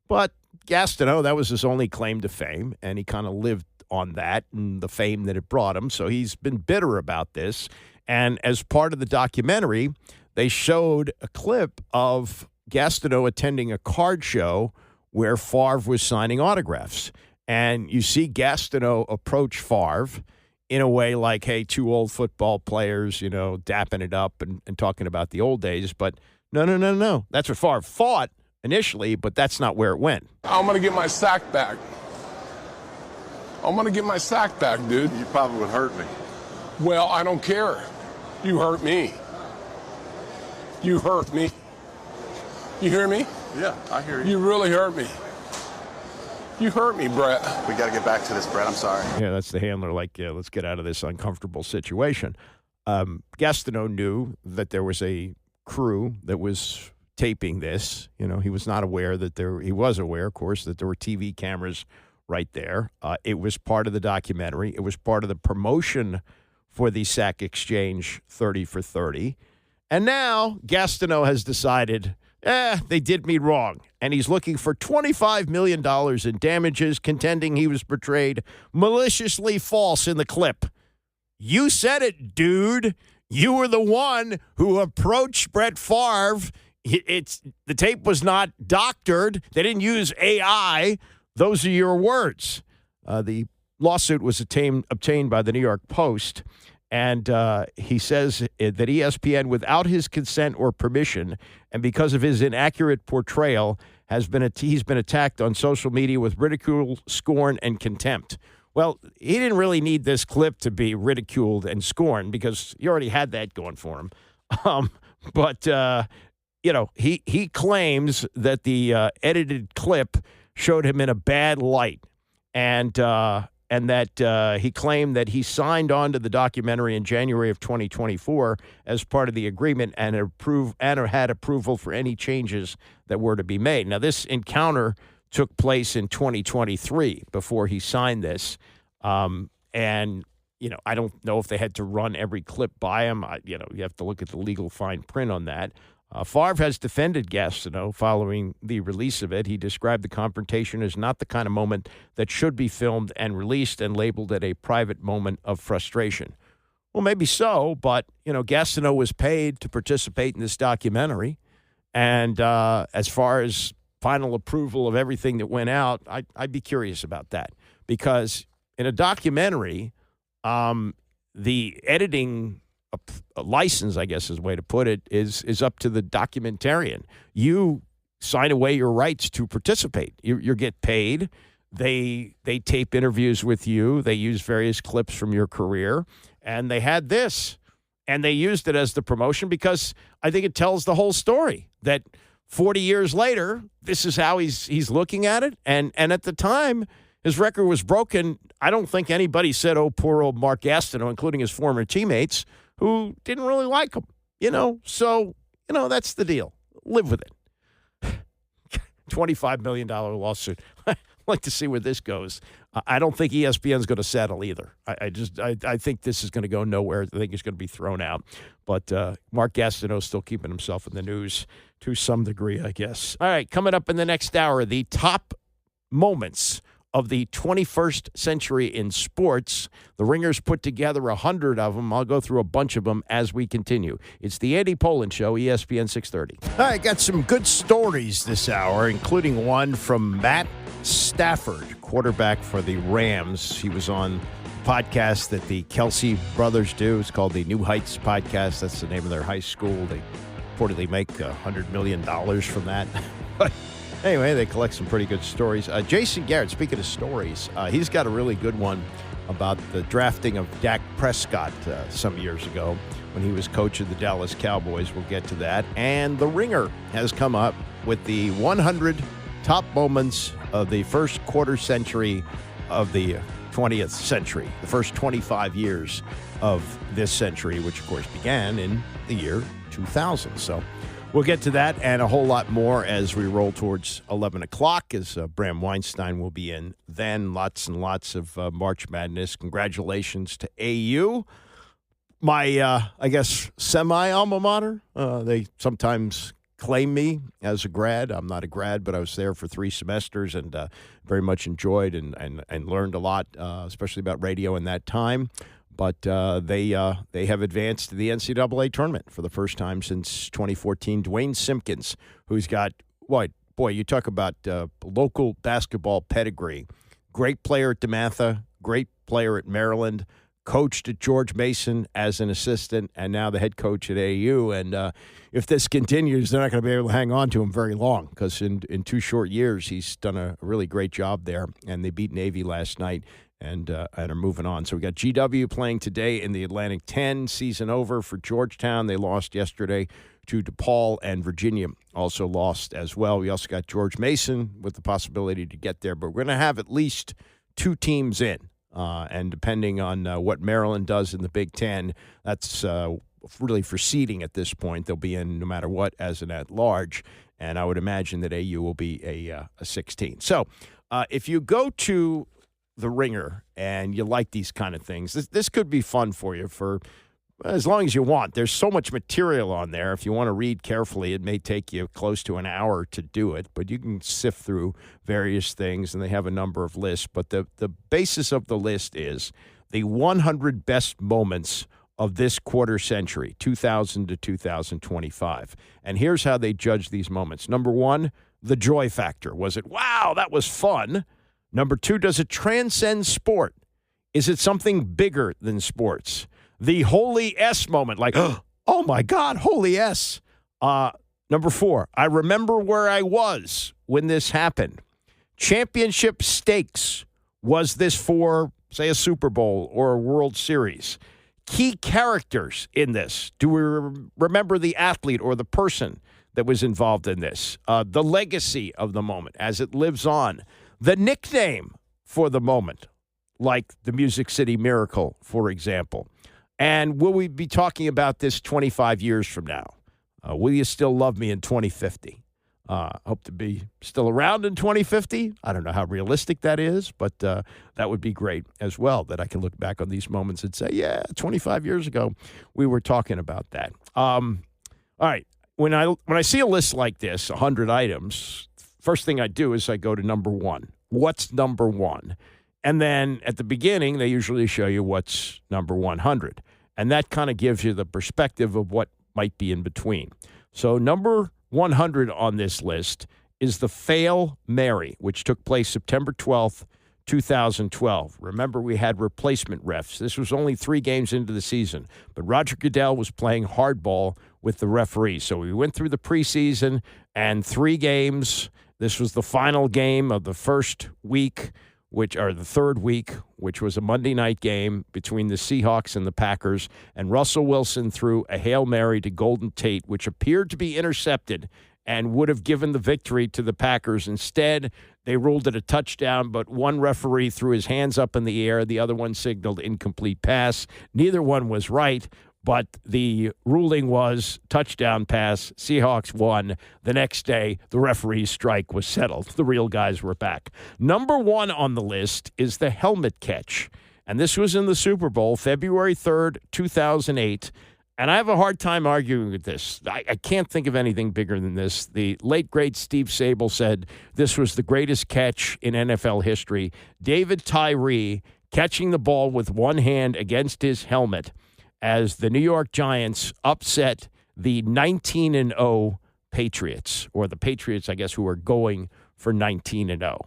But Gastineau, that was his only claim to fame, and he kind of lived on that and the fame that it brought him. So he's been bitter about this. And as part of the documentary, they showed a clip of Gastineau attending a card show where Favre was signing autographs. And you see Gastineau approach Favre in a way like, hey, two old football players, dapping it up and talking about the old days. But no. That's what Favre thought initially, but that's not where it went. I'm going to get my sack back. I'm going to get my sack back, dude. You probably would hurt me. Well, I don't care. You hurt me. You hurt me. You hear me? Yeah, I hear you. You really hurt me. You hurt me, Brett. We got to get back to this, Brett. I'm sorry. Yeah, that's the handler. Let's get out of this uncomfortable situation. Gastineau knew that there was a crew that was taping this. He was not aware that he was aware, of course, that there were TV cameras right there. It was part of the documentary. It was part of the promotion for the Sack Exchange 30 for 30. And now Gastineau has decided, they did me wrong. And he's looking for $25 million in damages, contending he was portrayed maliciously false in the clip. You said it, dude. You were the one who approached Brett Favre. The tape was not doctored. They didn't use AI. Those are your words. The lawsuit was obtained by the New York Post, and he says that ESPN, without his consent or permission, and because of his inaccurate portrayal, he's been attacked on social media with ridicule, scorn, and contempt. Well, he didn't really need this clip to be ridiculed and scorned because he already had that going for him. But he claims that the edited clip showed him in a bad light, and that he claimed that he signed on to the documentary in January of 2024 as part of the agreement and had approval for any changes that were to be made. Now, this encounter took place in 2023 before he signed this, and I don't know if they had to run every clip by him. You have to look at the legal fine print on that. Favre has defended Gastineau following the release of it. He described the confrontation as not the kind of moment that should be filmed and released and labeled it a private moment of frustration. Well, maybe so, but, Gastineau was paid to participate in this documentary. And as far as final approval of everything that went out, I'd be curious about that. Because in a documentary, the editing a license, I guess is the way to put it, is up to the documentarian. You sign away your rights to participate. You get paid. They tape interviews with you. They use various clips from your career. And they had this. And they used it as the promotion because I think it tells the whole story that 40 years later, this is how he's looking at it. And at the time, his record was broken. I don't think anybody said, oh, poor old Mark Gastineau, including his former teammates, who didn't really like him, So, that's the deal. Live with it. $25 million lawsuit. I'd like to see where this goes. I don't think ESPN's going to settle either. I think this is going to go nowhere. I think it's going to be thrown out. But Mark Gastineau's still keeping himself in the news to some degree, I guess. All right, coming up in the next hour, the top moments of the 21st century in sports. The Ringers put together 100 of them. I'll go through a bunch of them as we continue. It's the Andy Pollin Show, ESPN 630. All right, got some good stories this hour, including one from Matt Stafford, quarterback for the Rams. He was on a podcast that the Kelsey brothers do. It's called the New Heights Podcast. That's the name of their high school. They reportedly make $100 million from that. But anyway, they collect some pretty good stories. Jason Garrett, speaking of stories, he's got a really good one about the drafting of Dak Prescott some years ago when he was coach of the Dallas Cowboys. We'll get to that. And The Ringer has come up with the 100 top moments of the first quarter century of the 20th century, the first 25 years of this century, which, of course, began in the year 2000. So we'll get to that and a whole lot more as we roll towards 11 o'clock, as Bram Weinstein will be in then. Lots and lots of March Madness. Congratulations to AU. My, I guess, semi-alma mater. They sometimes claim me as a grad. I'm not a grad, but I was there for 3 semesters and very much enjoyed and learned a lot, especially about radio in that time. But they have advanced to the NCAA tournament for the first time since 2014. Dwayne Simpkins, who's got, boy, you talk about local basketball pedigree. Great player at DeMatha, great player at Maryland, coached at George Mason as an assistant, and now the head coach at AU. And if this continues, they're not going to be able to hang on to him very long because in 2 short years, he's done a really great job there. And they beat Navy last night and are moving on. So we got GW playing today in the Atlantic 10, season over for Georgetown. They lost yesterday to DePaul, and Virginia also lost as well. We also got George Mason with the possibility to get there, but we're going to have at least 2 teams in. And depending on what Maryland does in the Big Ten, that's really for seeding at this point. They'll be in no matter what as an at-large, and I would imagine that AU will be a 16. So if you go to the Ringer and you like these kind of things, this could be fun for you for as long as you want. There's so much material on there. If you want to read carefully, it may take you close to an hour to do it, but you can sift through various things, and they have a number of lists. But the basis of the list is the 100 best moments of this quarter century, 2000 to 2025. And here's how they judge these moments. Number 1, the joy factor. Was it, wow, that was fun? Number 2, does it transcend sport? Is it something bigger than sports? The holy S moment, like, oh my God, holy S. Number 4, I remember where I was when this happened. Championship stakes. Was this for, say, a Super Bowl or a World Series? Key characters in this. Do we remember the athlete or the person that was involved in this? The legacy of the moment as it lives on. The nickname for the moment, like the Music City Miracle, for example. And will we be talking about this 25 years from now? Will you still love me in 2050? Hope to be still around in 2050. I don't know how realistic that is, but that would be great as well, that I can look back on these moments and say, yeah, 25 years ago, we were talking about that. All right. When I see a list like this, 100 items, first thing I do is I go to number 1. What's number 1? And then at the beginning, they usually show you what's number 100. And that kind of gives you the perspective of what might be in between. So number 100 on this list is the Fail Mary, which took place September 12th, 2012. Remember, we had replacement refs. This was only 3 games into the season, but Roger Goodell was playing hardball with the referees. So we went through the preseason and 3 games. This was the final game of the first week, the third week, which was a Monday night game between the Seahawks and the Packers. And Russell Wilson threw a Hail Mary to Golden Tate, which appeared to be intercepted and would have given the victory to the Packers. Instead, they ruled it a touchdown, but one referee threw his hands up in the air. The other one signaled incomplete pass. Neither one was right, but the ruling was touchdown pass. Seahawks won. The next day, the referee's strike was settled. The real guys were back. Number 1 on the list is the helmet catch. And this was in the Super Bowl, February 3rd, 2008. And I have a hard time arguing with this. I can't think of anything bigger than this. The late, great Steve Sabol said this was the greatest catch in NFL history. David Tyree catching the ball with one hand against his helmet as the New York Giants upset the 19-0 Patriots, or the Patriots, I guess, who are going for 19-0.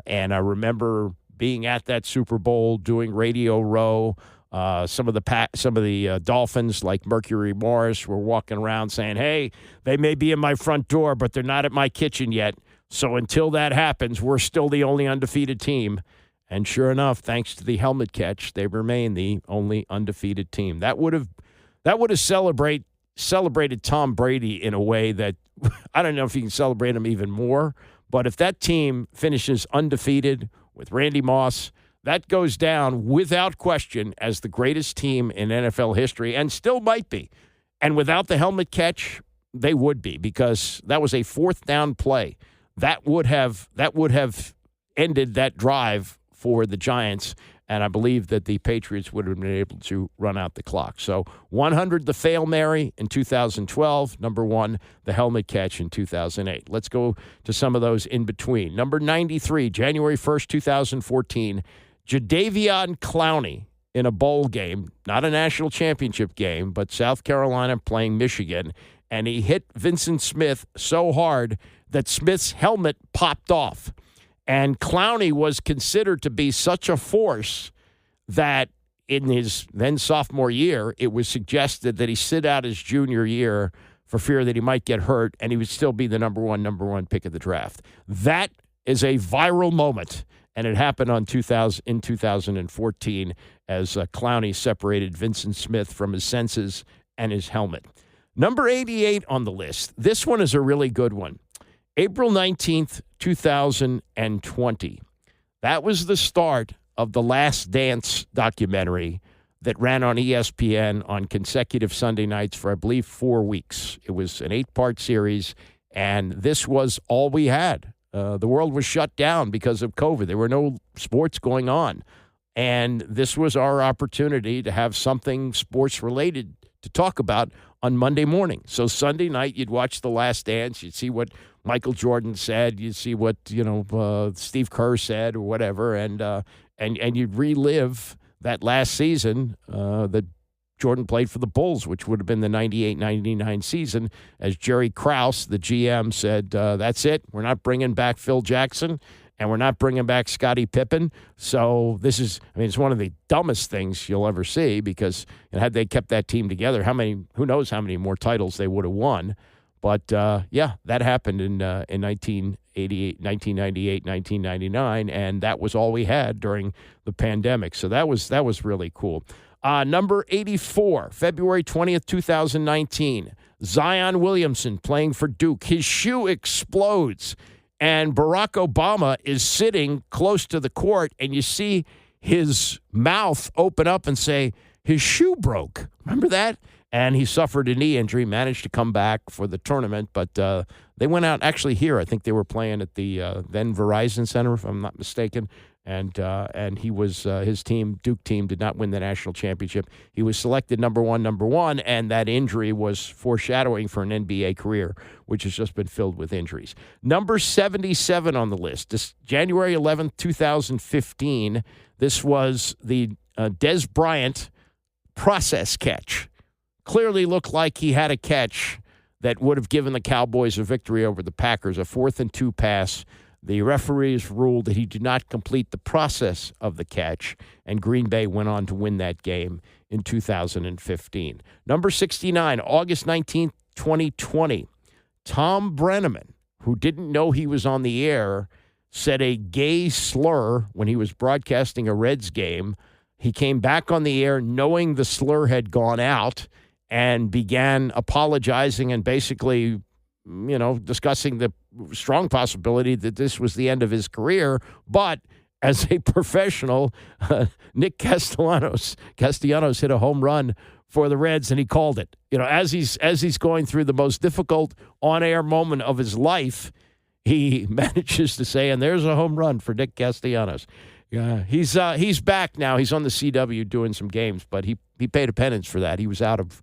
And I remember being at that Super Bowl, doing Radio Row. Some of the Dolphins, like Mercury Morris, were walking around saying, hey, they may be in my front door, but they're not at my kitchen yet. So until that happens, we're still the only undefeated team. And sure enough, thanks to the helmet catch, they remain the only undefeated team. That would have celebrated Tom Brady in a way that I don't know if you can celebrate him even more. But if that team finishes undefeated with Randy Moss, that goes down without question as the greatest team in NFL history, and still might be. And without the helmet catch, they would be, because that was a 4th down play. That would have ended that drive for the Giants, and I believe that the Patriots would have been able to run out the clock. So 100, the Fail Mary in 2012. Number 1, the helmet catch in 2008. Let's go to some of those in between. Number 93, January 1st, 2014, Jadeveon Clowney in a bowl game, not a national championship game, but South Carolina playing Michigan, and he hit Vincent Smith so hard that Smith's helmet popped off. And Clowney was considered to be such a force that in his then sophomore year, it was suggested that he sit out his junior year for fear that he might get hurt, and he would still be the number one pick of the draft. That is a viral moment, and it happened in 2014 as Clowney separated Vincent Smith from his senses and his helmet. Number 88 on the list. This one is a really good one. April 19th, 2020. That was the start of the Last Dance documentary that ran on ESPN on consecutive Sunday nights for, I believe, 4 weeks. It was an 8-part series, and this was all we had. The world was shut down because of COVID. There were no sports going on. And this was our opportunity to have something sports-related to talk about on Monday morning. So Sunday night, you'd watch The Last Dance. You'd see what Michael Jordan said. You'd see what Steve Kerr said or whatever, and you'd relive that last season that Jordan played for the Bulls, which would have been the 98-99 season, as Jerry Krause, the GM, said, that's it. We're not bringing back Phil Jackson, and we're not bringing back Scottie Pippen. So this is, it's one of the dumbest things you'll ever see, because had they kept that team together, who knows how many more titles they would have won. But, that happened in 1998, 1998, 1999, and that was all we had during the pandemic. So that was really cool. Number 84, February 20th, 2019, Zion Williamson playing for Duke. His shoe explodes, and Barack Obama is sitting close to the court, and you see his mouth open up and say, his shoe broke. Remember that? And he suffered a knee injury, managed to come back for the tournament, but they went out actually here. I think they were playing at the then Verizon Center, if I'm not mistaken. And he was his team, Duke team, did not win the national championship. He was selected number one, and that injury was foreshadowing for an NBA career, which has just been filled with injuries. Number 77 on the list, this January 11th, 2015. This was the Des Bryant process catch. Clearly looked like he had a catch that would have given the Cowboys a victory over the Packers, a 4th and 2 pass. The referees ruled that he did not complete the process of the catch, and Green Bay went on to win that game in 2015. Number 69, August 19th, 2020. Tom Brenneman, who didn't know he was on the air, said a gay slur when he was broadcasting a Reds game. He came back on the air knowing the slur had gone out and began apologizing and basically, discussing the strong possibility that this was the end of his career. But as a professional, Nick Castellanos hit a home run for the Reds, and he called it. As he's going through the most difficult on-air moment of his life, he manages to say, and there's a home run for Nick Castellanos. He's back now. He's on the CW doing some games, but he paid a penance for that. He was out of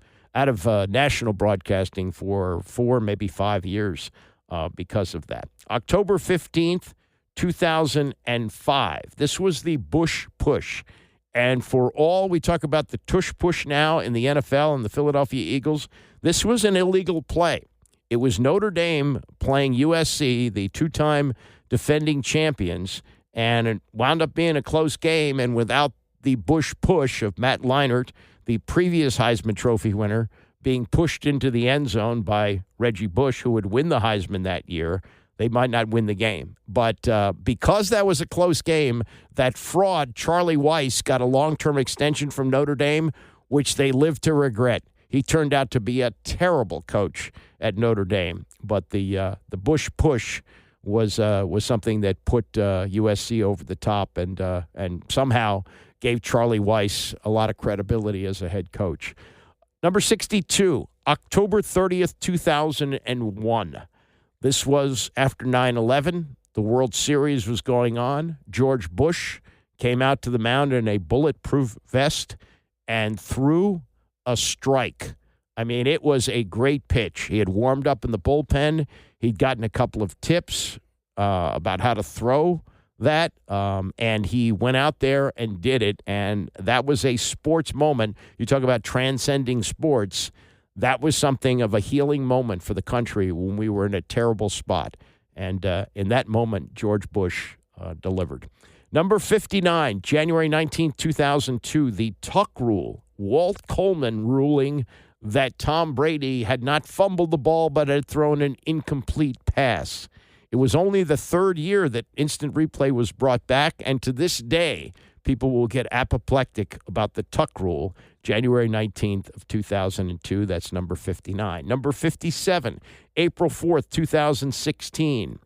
national broadcasting for 4, maybe 5 years because of that. October 15th, 2005. This was the Bush push. And for all we talk about the tush push now in the NFL and the Philadelphia Eagles, this was an illegal play. It was Notre Dame playing USC, the 2-time defending champions, and it wound up being a close game. And without the Bush push of Matt Leinart, the previous Heisman Trophy winner, being pushed into the end zone by Reggie Bush, who would win the Heisman that year, they might not win the game. But because that was a close game, that fraud, Charlie Weiss, got a long-term extension from Notre Dame, which they lived to regret. He turned out to be a terrible coach at Notre Dame. But the Bush push was something that put USC over the top and somehow gave Charlie Weiss a lot of credibility as a head coach. Number 62, October 30th, 2001. This was after 9/11. The World Series was going on. George Bush came out to the mound in a bulletproof vest and threw a strike. I mean, it was a great pitch. He had warmed up in the bullpen. He'd gotten a couple of tips about how to throw that, and he went out there and did it, and that was a sports moment. You talk about transcending sports. That was something of a healing moment for the country when we were in a terrible spot, and in that moment, George Bush delivered. Number 59, January 19, 2002, the Tuck rule. Walt Coleman ruling that Tom Brady had not fumbled the ball but had thrown an incomplete pass. It was only the third year that instant replay was brought back, and to this day, people will get apoplectic about the Tuck rule, January 19th of 2002. That's number 59. Number 57, April 4th, 2016.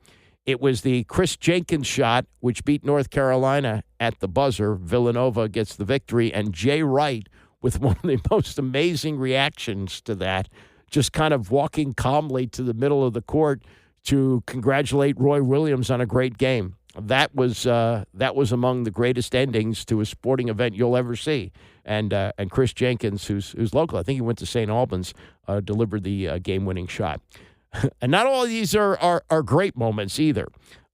It was the Chris Jenkins shot, which beat North Carolina at the buzzer. Villanova gets the victory, and Jay Wright, with one of the most amazing reactions to that, just kind of walking calmly to the middle of the court to congratulate Roy Williams on a great game. That was among the greatest endings to a sporting event you'll ever see. And Chris Jenkins, who's local, I think he went to St. Albans, delivered the game-winning shot. And not all of these are great moments either.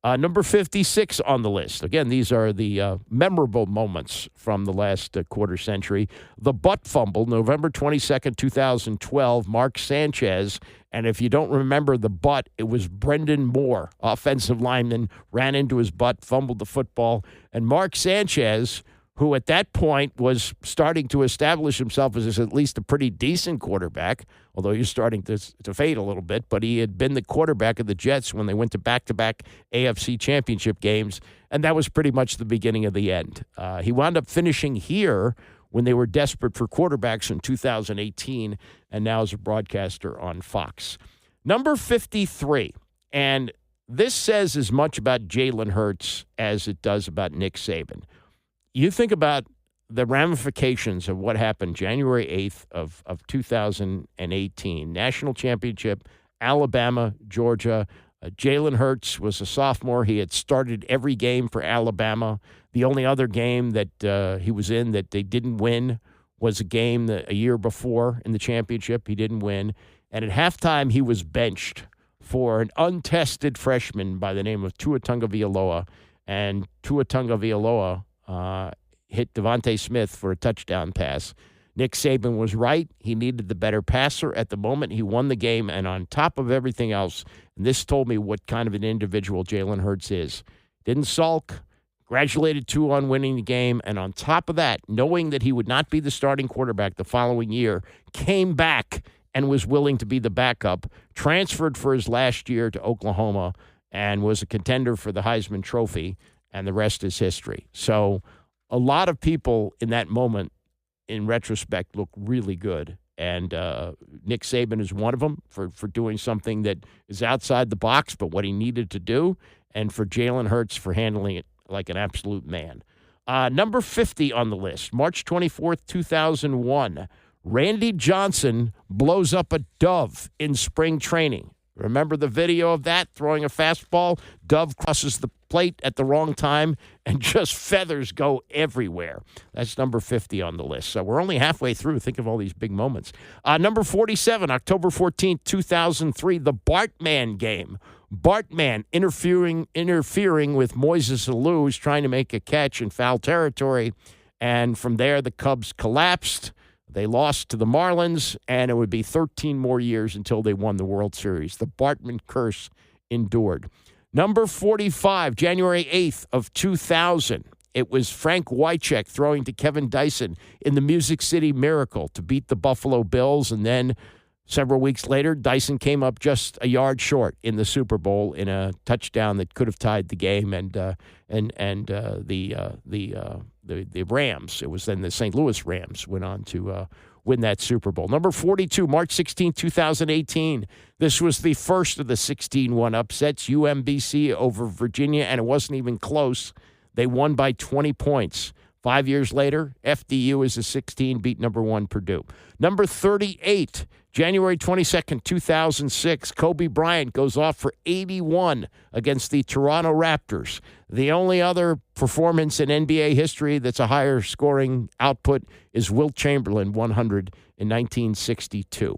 Number 56 on the list. Again, these are the memorable moments from the last quarter century. The butt fumble, November 22nd, 2012, Mark Sanchez. And if you don't remember the butt, it was Brendan Moore, offensive lineman, ran into his butt, fumbled the football. And Mark Sanchez, who at that point was starting to establish himself as at least a pretty decent quarterback, although he was starting to fade a little bit, but he had been the quarterback of the Jets when they went to back-to-back AFC championship games, and that was pretty much the beginning of the end. He wound up finishing here when they were desperate for quarterbacks in 2018, and now is a broadcaster on Fox. Number 53, and this says as much about Jalen Hurts as it does about Nick Saban. You think about the ramifications of what happened January 8th of 2018. National championship, Alabama, Georgia. Jalen Hurts was a sophomore. He had started every game for Alabama. The only other game that he was in that they didn't win was a game a year before in the championship. He didn't win. And at halftime, he was benched for an untested freshman by the name of Tua Tagovailoa. And Tua Tagovailoa hit Devontae Smith for a touchdown pass. Nick Saban was right. He needed the better passer at the moment. He won the game, and on top of everything else, and this told me what kind of an individual Jalen Hurts is. Didn't sulk, congratulated Tua on winning the game, and on top of that, knowing that he would not be the starting quarterback the following year, came back and was willing to be the backup, transferred for his last year to Oklahoma, and was a contender for the Heisman Trophy, and the rest is history. So a lot of people in that moment, in retrospect, look really good. And Nick Saban is one of them for doing something that is outside the box, but what he needed to do, and for Jalen Hurts for handling it like an absolute man. Number 50 on the list, March 24th, 2001. Randy Johnson blows up a dove in spring training. Remember the video of that, throwing a fastball? Dove crosses the plate at the wrong time, and just feathers go everywhere. That's number 50 on the list. So we're only halfway through. Think of all these big moments. Number 47, October 14th, 2003, the Bartman game. Bartman interfering with Moises Alou, who's trying to make a catch in foul territory. And from there, the Cubs collapsed. They lost to the Marlins, and it would be 13 more years until they won the World Series. The Bartman curse endured. Number 45, January 8th of 2000. It was Frank Wycheck throwing to Kevin Dyson in the Music City Miracle to beat the Buffalo Bills, and then several weeks later, Dyson came up just a yard short in the Super Bowl in a touchdown that could have tied the game, and the Rams, it was then the St. Louis Rams, went on to win that Super Bowl. Number 42, March 16, 2018. This was the first of the 16-1 upsets, UMBC over Virginia, and it wasn't even close. They won by 20 points. 5 years later, FDU as a 16 beat number 1 Purdue. Number 38, January 22nd, 2006, Kobe Bryant goes off for 81 against the Toronto Raptors. The only other performance in NBA history that's a higher scoring output is Wilt Chamberlain, 100 in 1962.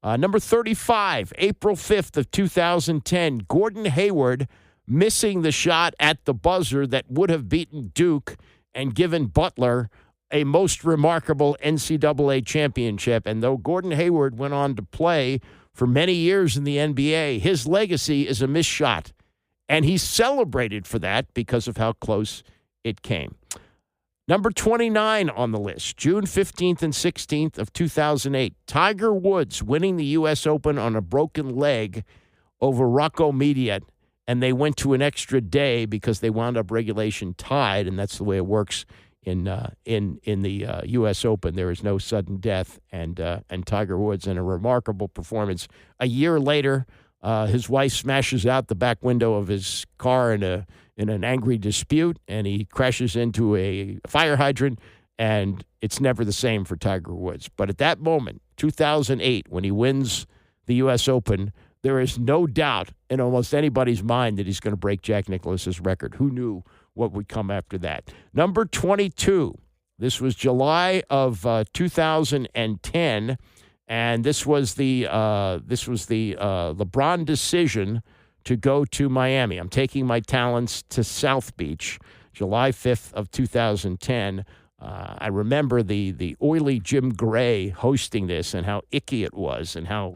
Number 35, April 5th of 2010, Gordon Hayward missing the shot at the buzzer that would have beaten Duke and given Butler a most remarkable NCAA championship. And though Gordon Hayward went on to play for many years in the NBA, his legacy is a missed shot. And he's celebrated for that because of how close it came. Number 29 on the list, June 15th and 16th of 2008, Tiger Woods winning the U.S. Open on a broken leg over Rocco Mediate. And they went to an extra day because they wound up regulation tied, and that's the way it works in the U.S. Open. There is no sudden death, and Tiger Woods in a remarkable performance. A year later, his wife smashes out the back window of his car in an angry dispute, and he crashes into a fire hydrant, and it's never the same for Tiger Woods. But at that moment, 2008, when he wins the U.S. Open, there is no doubt in almost anybody's mind that he's going to break Jack Nicklaus's record. Who knew what would come after that? Number 22. This was July of 2010, and this was the LeBron decision to go to Miami. I'm taking my talents to South Beach, July 5th of 2010. I remember the oily Jim Gray hosting this and how icky it was and how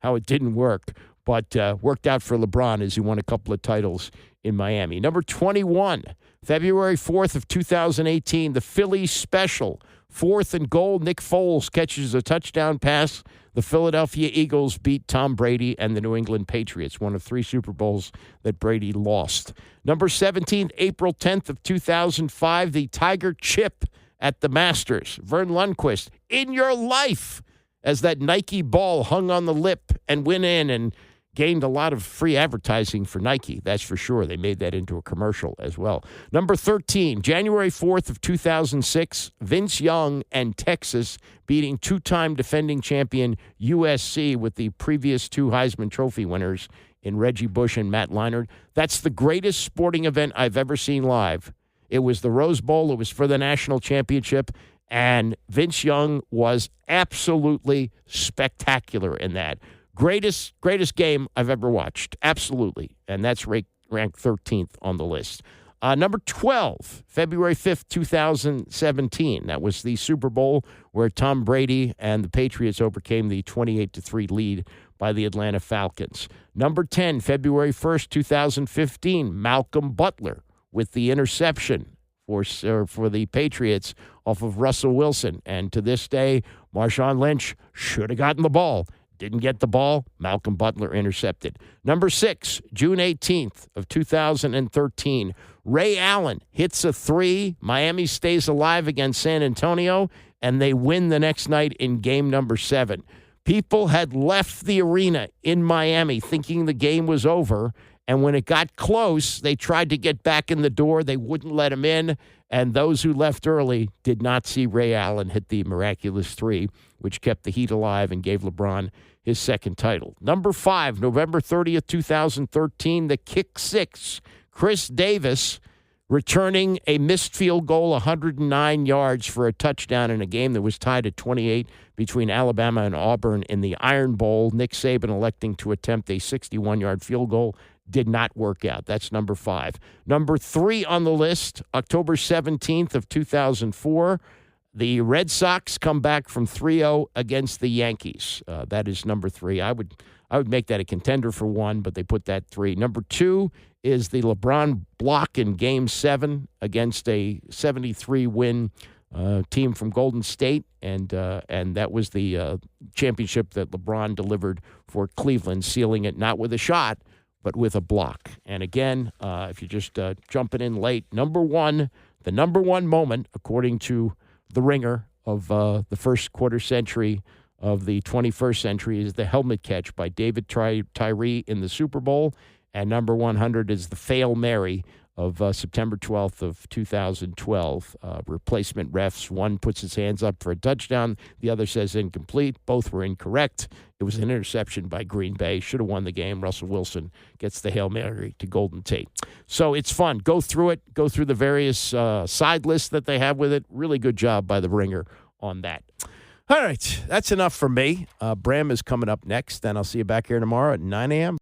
it didn't work, but worked out for LeBron as he won a couple of titles in Miami. Number 21, February 4th of 2018, the Phillies special. 4th and goal, Nick Foles catches a touchdown pass. The Philadelphia Eagles beat Tom Brady and the New England Patriots, one of 3 Super Bowls that Brady lost. Number 17, April 10th of 2005, the Tiger Chip at the Masters. Vern Lundquist, in your life, as that Nike ball hung on the lip and went in and gained a lot of free advertising for Nike. That's for sure. They made that into a commercial as well. Number 13, January 4th of 2006, Vince Young and Texas beating 2-time defending champion USC with the previous 2 Heisman Trophy winners in Reggie Bush and Matt Leinart. That's the greatest sporting event I've ever seen live. It was the Rose Bowl. It was for the national championship. And Vince Young was absolutely spectacular in that. Greatest game I've ever watched. Absolutely. And that's ranked 13th on the list. Number 12, February 5th, 2017. That was the Super Bowl where Tom Brady and the Patriots overcame the 28-3 lead by the Atlanta Falcons. Number 10, February 1st, 2015. Malcolm Butler with the interception for the Patriots off of Russell Wilson. And to this day, Marshawn Lynch should have gotten the ball. Didn't get the ball. Malcolm Butler intercepted. Number 6, June 18th of 2013. Ray Allen hits a 3. Miami stays alive against San Antonio, and they win the next night in game number 7. People had left the arena in Miami thinking the game was over, and when it got close, they tried to get back in the door. They wouldn't let him in, and those who left early did not see Ray Allen hit the miraculous 3, which kept the Heat alive and gave LeBron his second title. Number 5, November 30th, 2013, the kick 6. Chris Davis returning a missed field goal 109 yards for a touchdown in a game that was tied at 28 between Alabama and Auburn in the Iron Bowl. Nick Saban electing to attempt a 61-yard field goal. Did not work out. That's number 5. Number 3 on the list, October 17th of 2004, the Red Sox come back from 3-0 against the Yankees. That is number 3. I would make that a contender for 1, but they put that 3. Number 2 is the LeBron block in Game 7 against a 73-win team from Golden State, and that was the championship that LeBron delivered for Cleveland, sealing it not with a shot, but with a block. And again, if you're just jumping in late, the number one moment, according to The Ringer, of the first quarter century of the 21st century is the helmet catch by David Tyree in the Super Bowl, and number 100 is the Fail Mary of September 12th of 2012. Replacement refs. One puts his hands up for a touchdown. The other says incomplete. Both were incorrect. It was an interception by Green Bay. Should have won the game. Russell Wilson gets the Hail Mary to Golden Tate. So it's fun. Go through it. Go through the various side lists that they have with it. Really good job by the Ringer on that. All right. That's enough for me. Bram is coming up next, and I'll see you back here tomorrow at 9 a.m.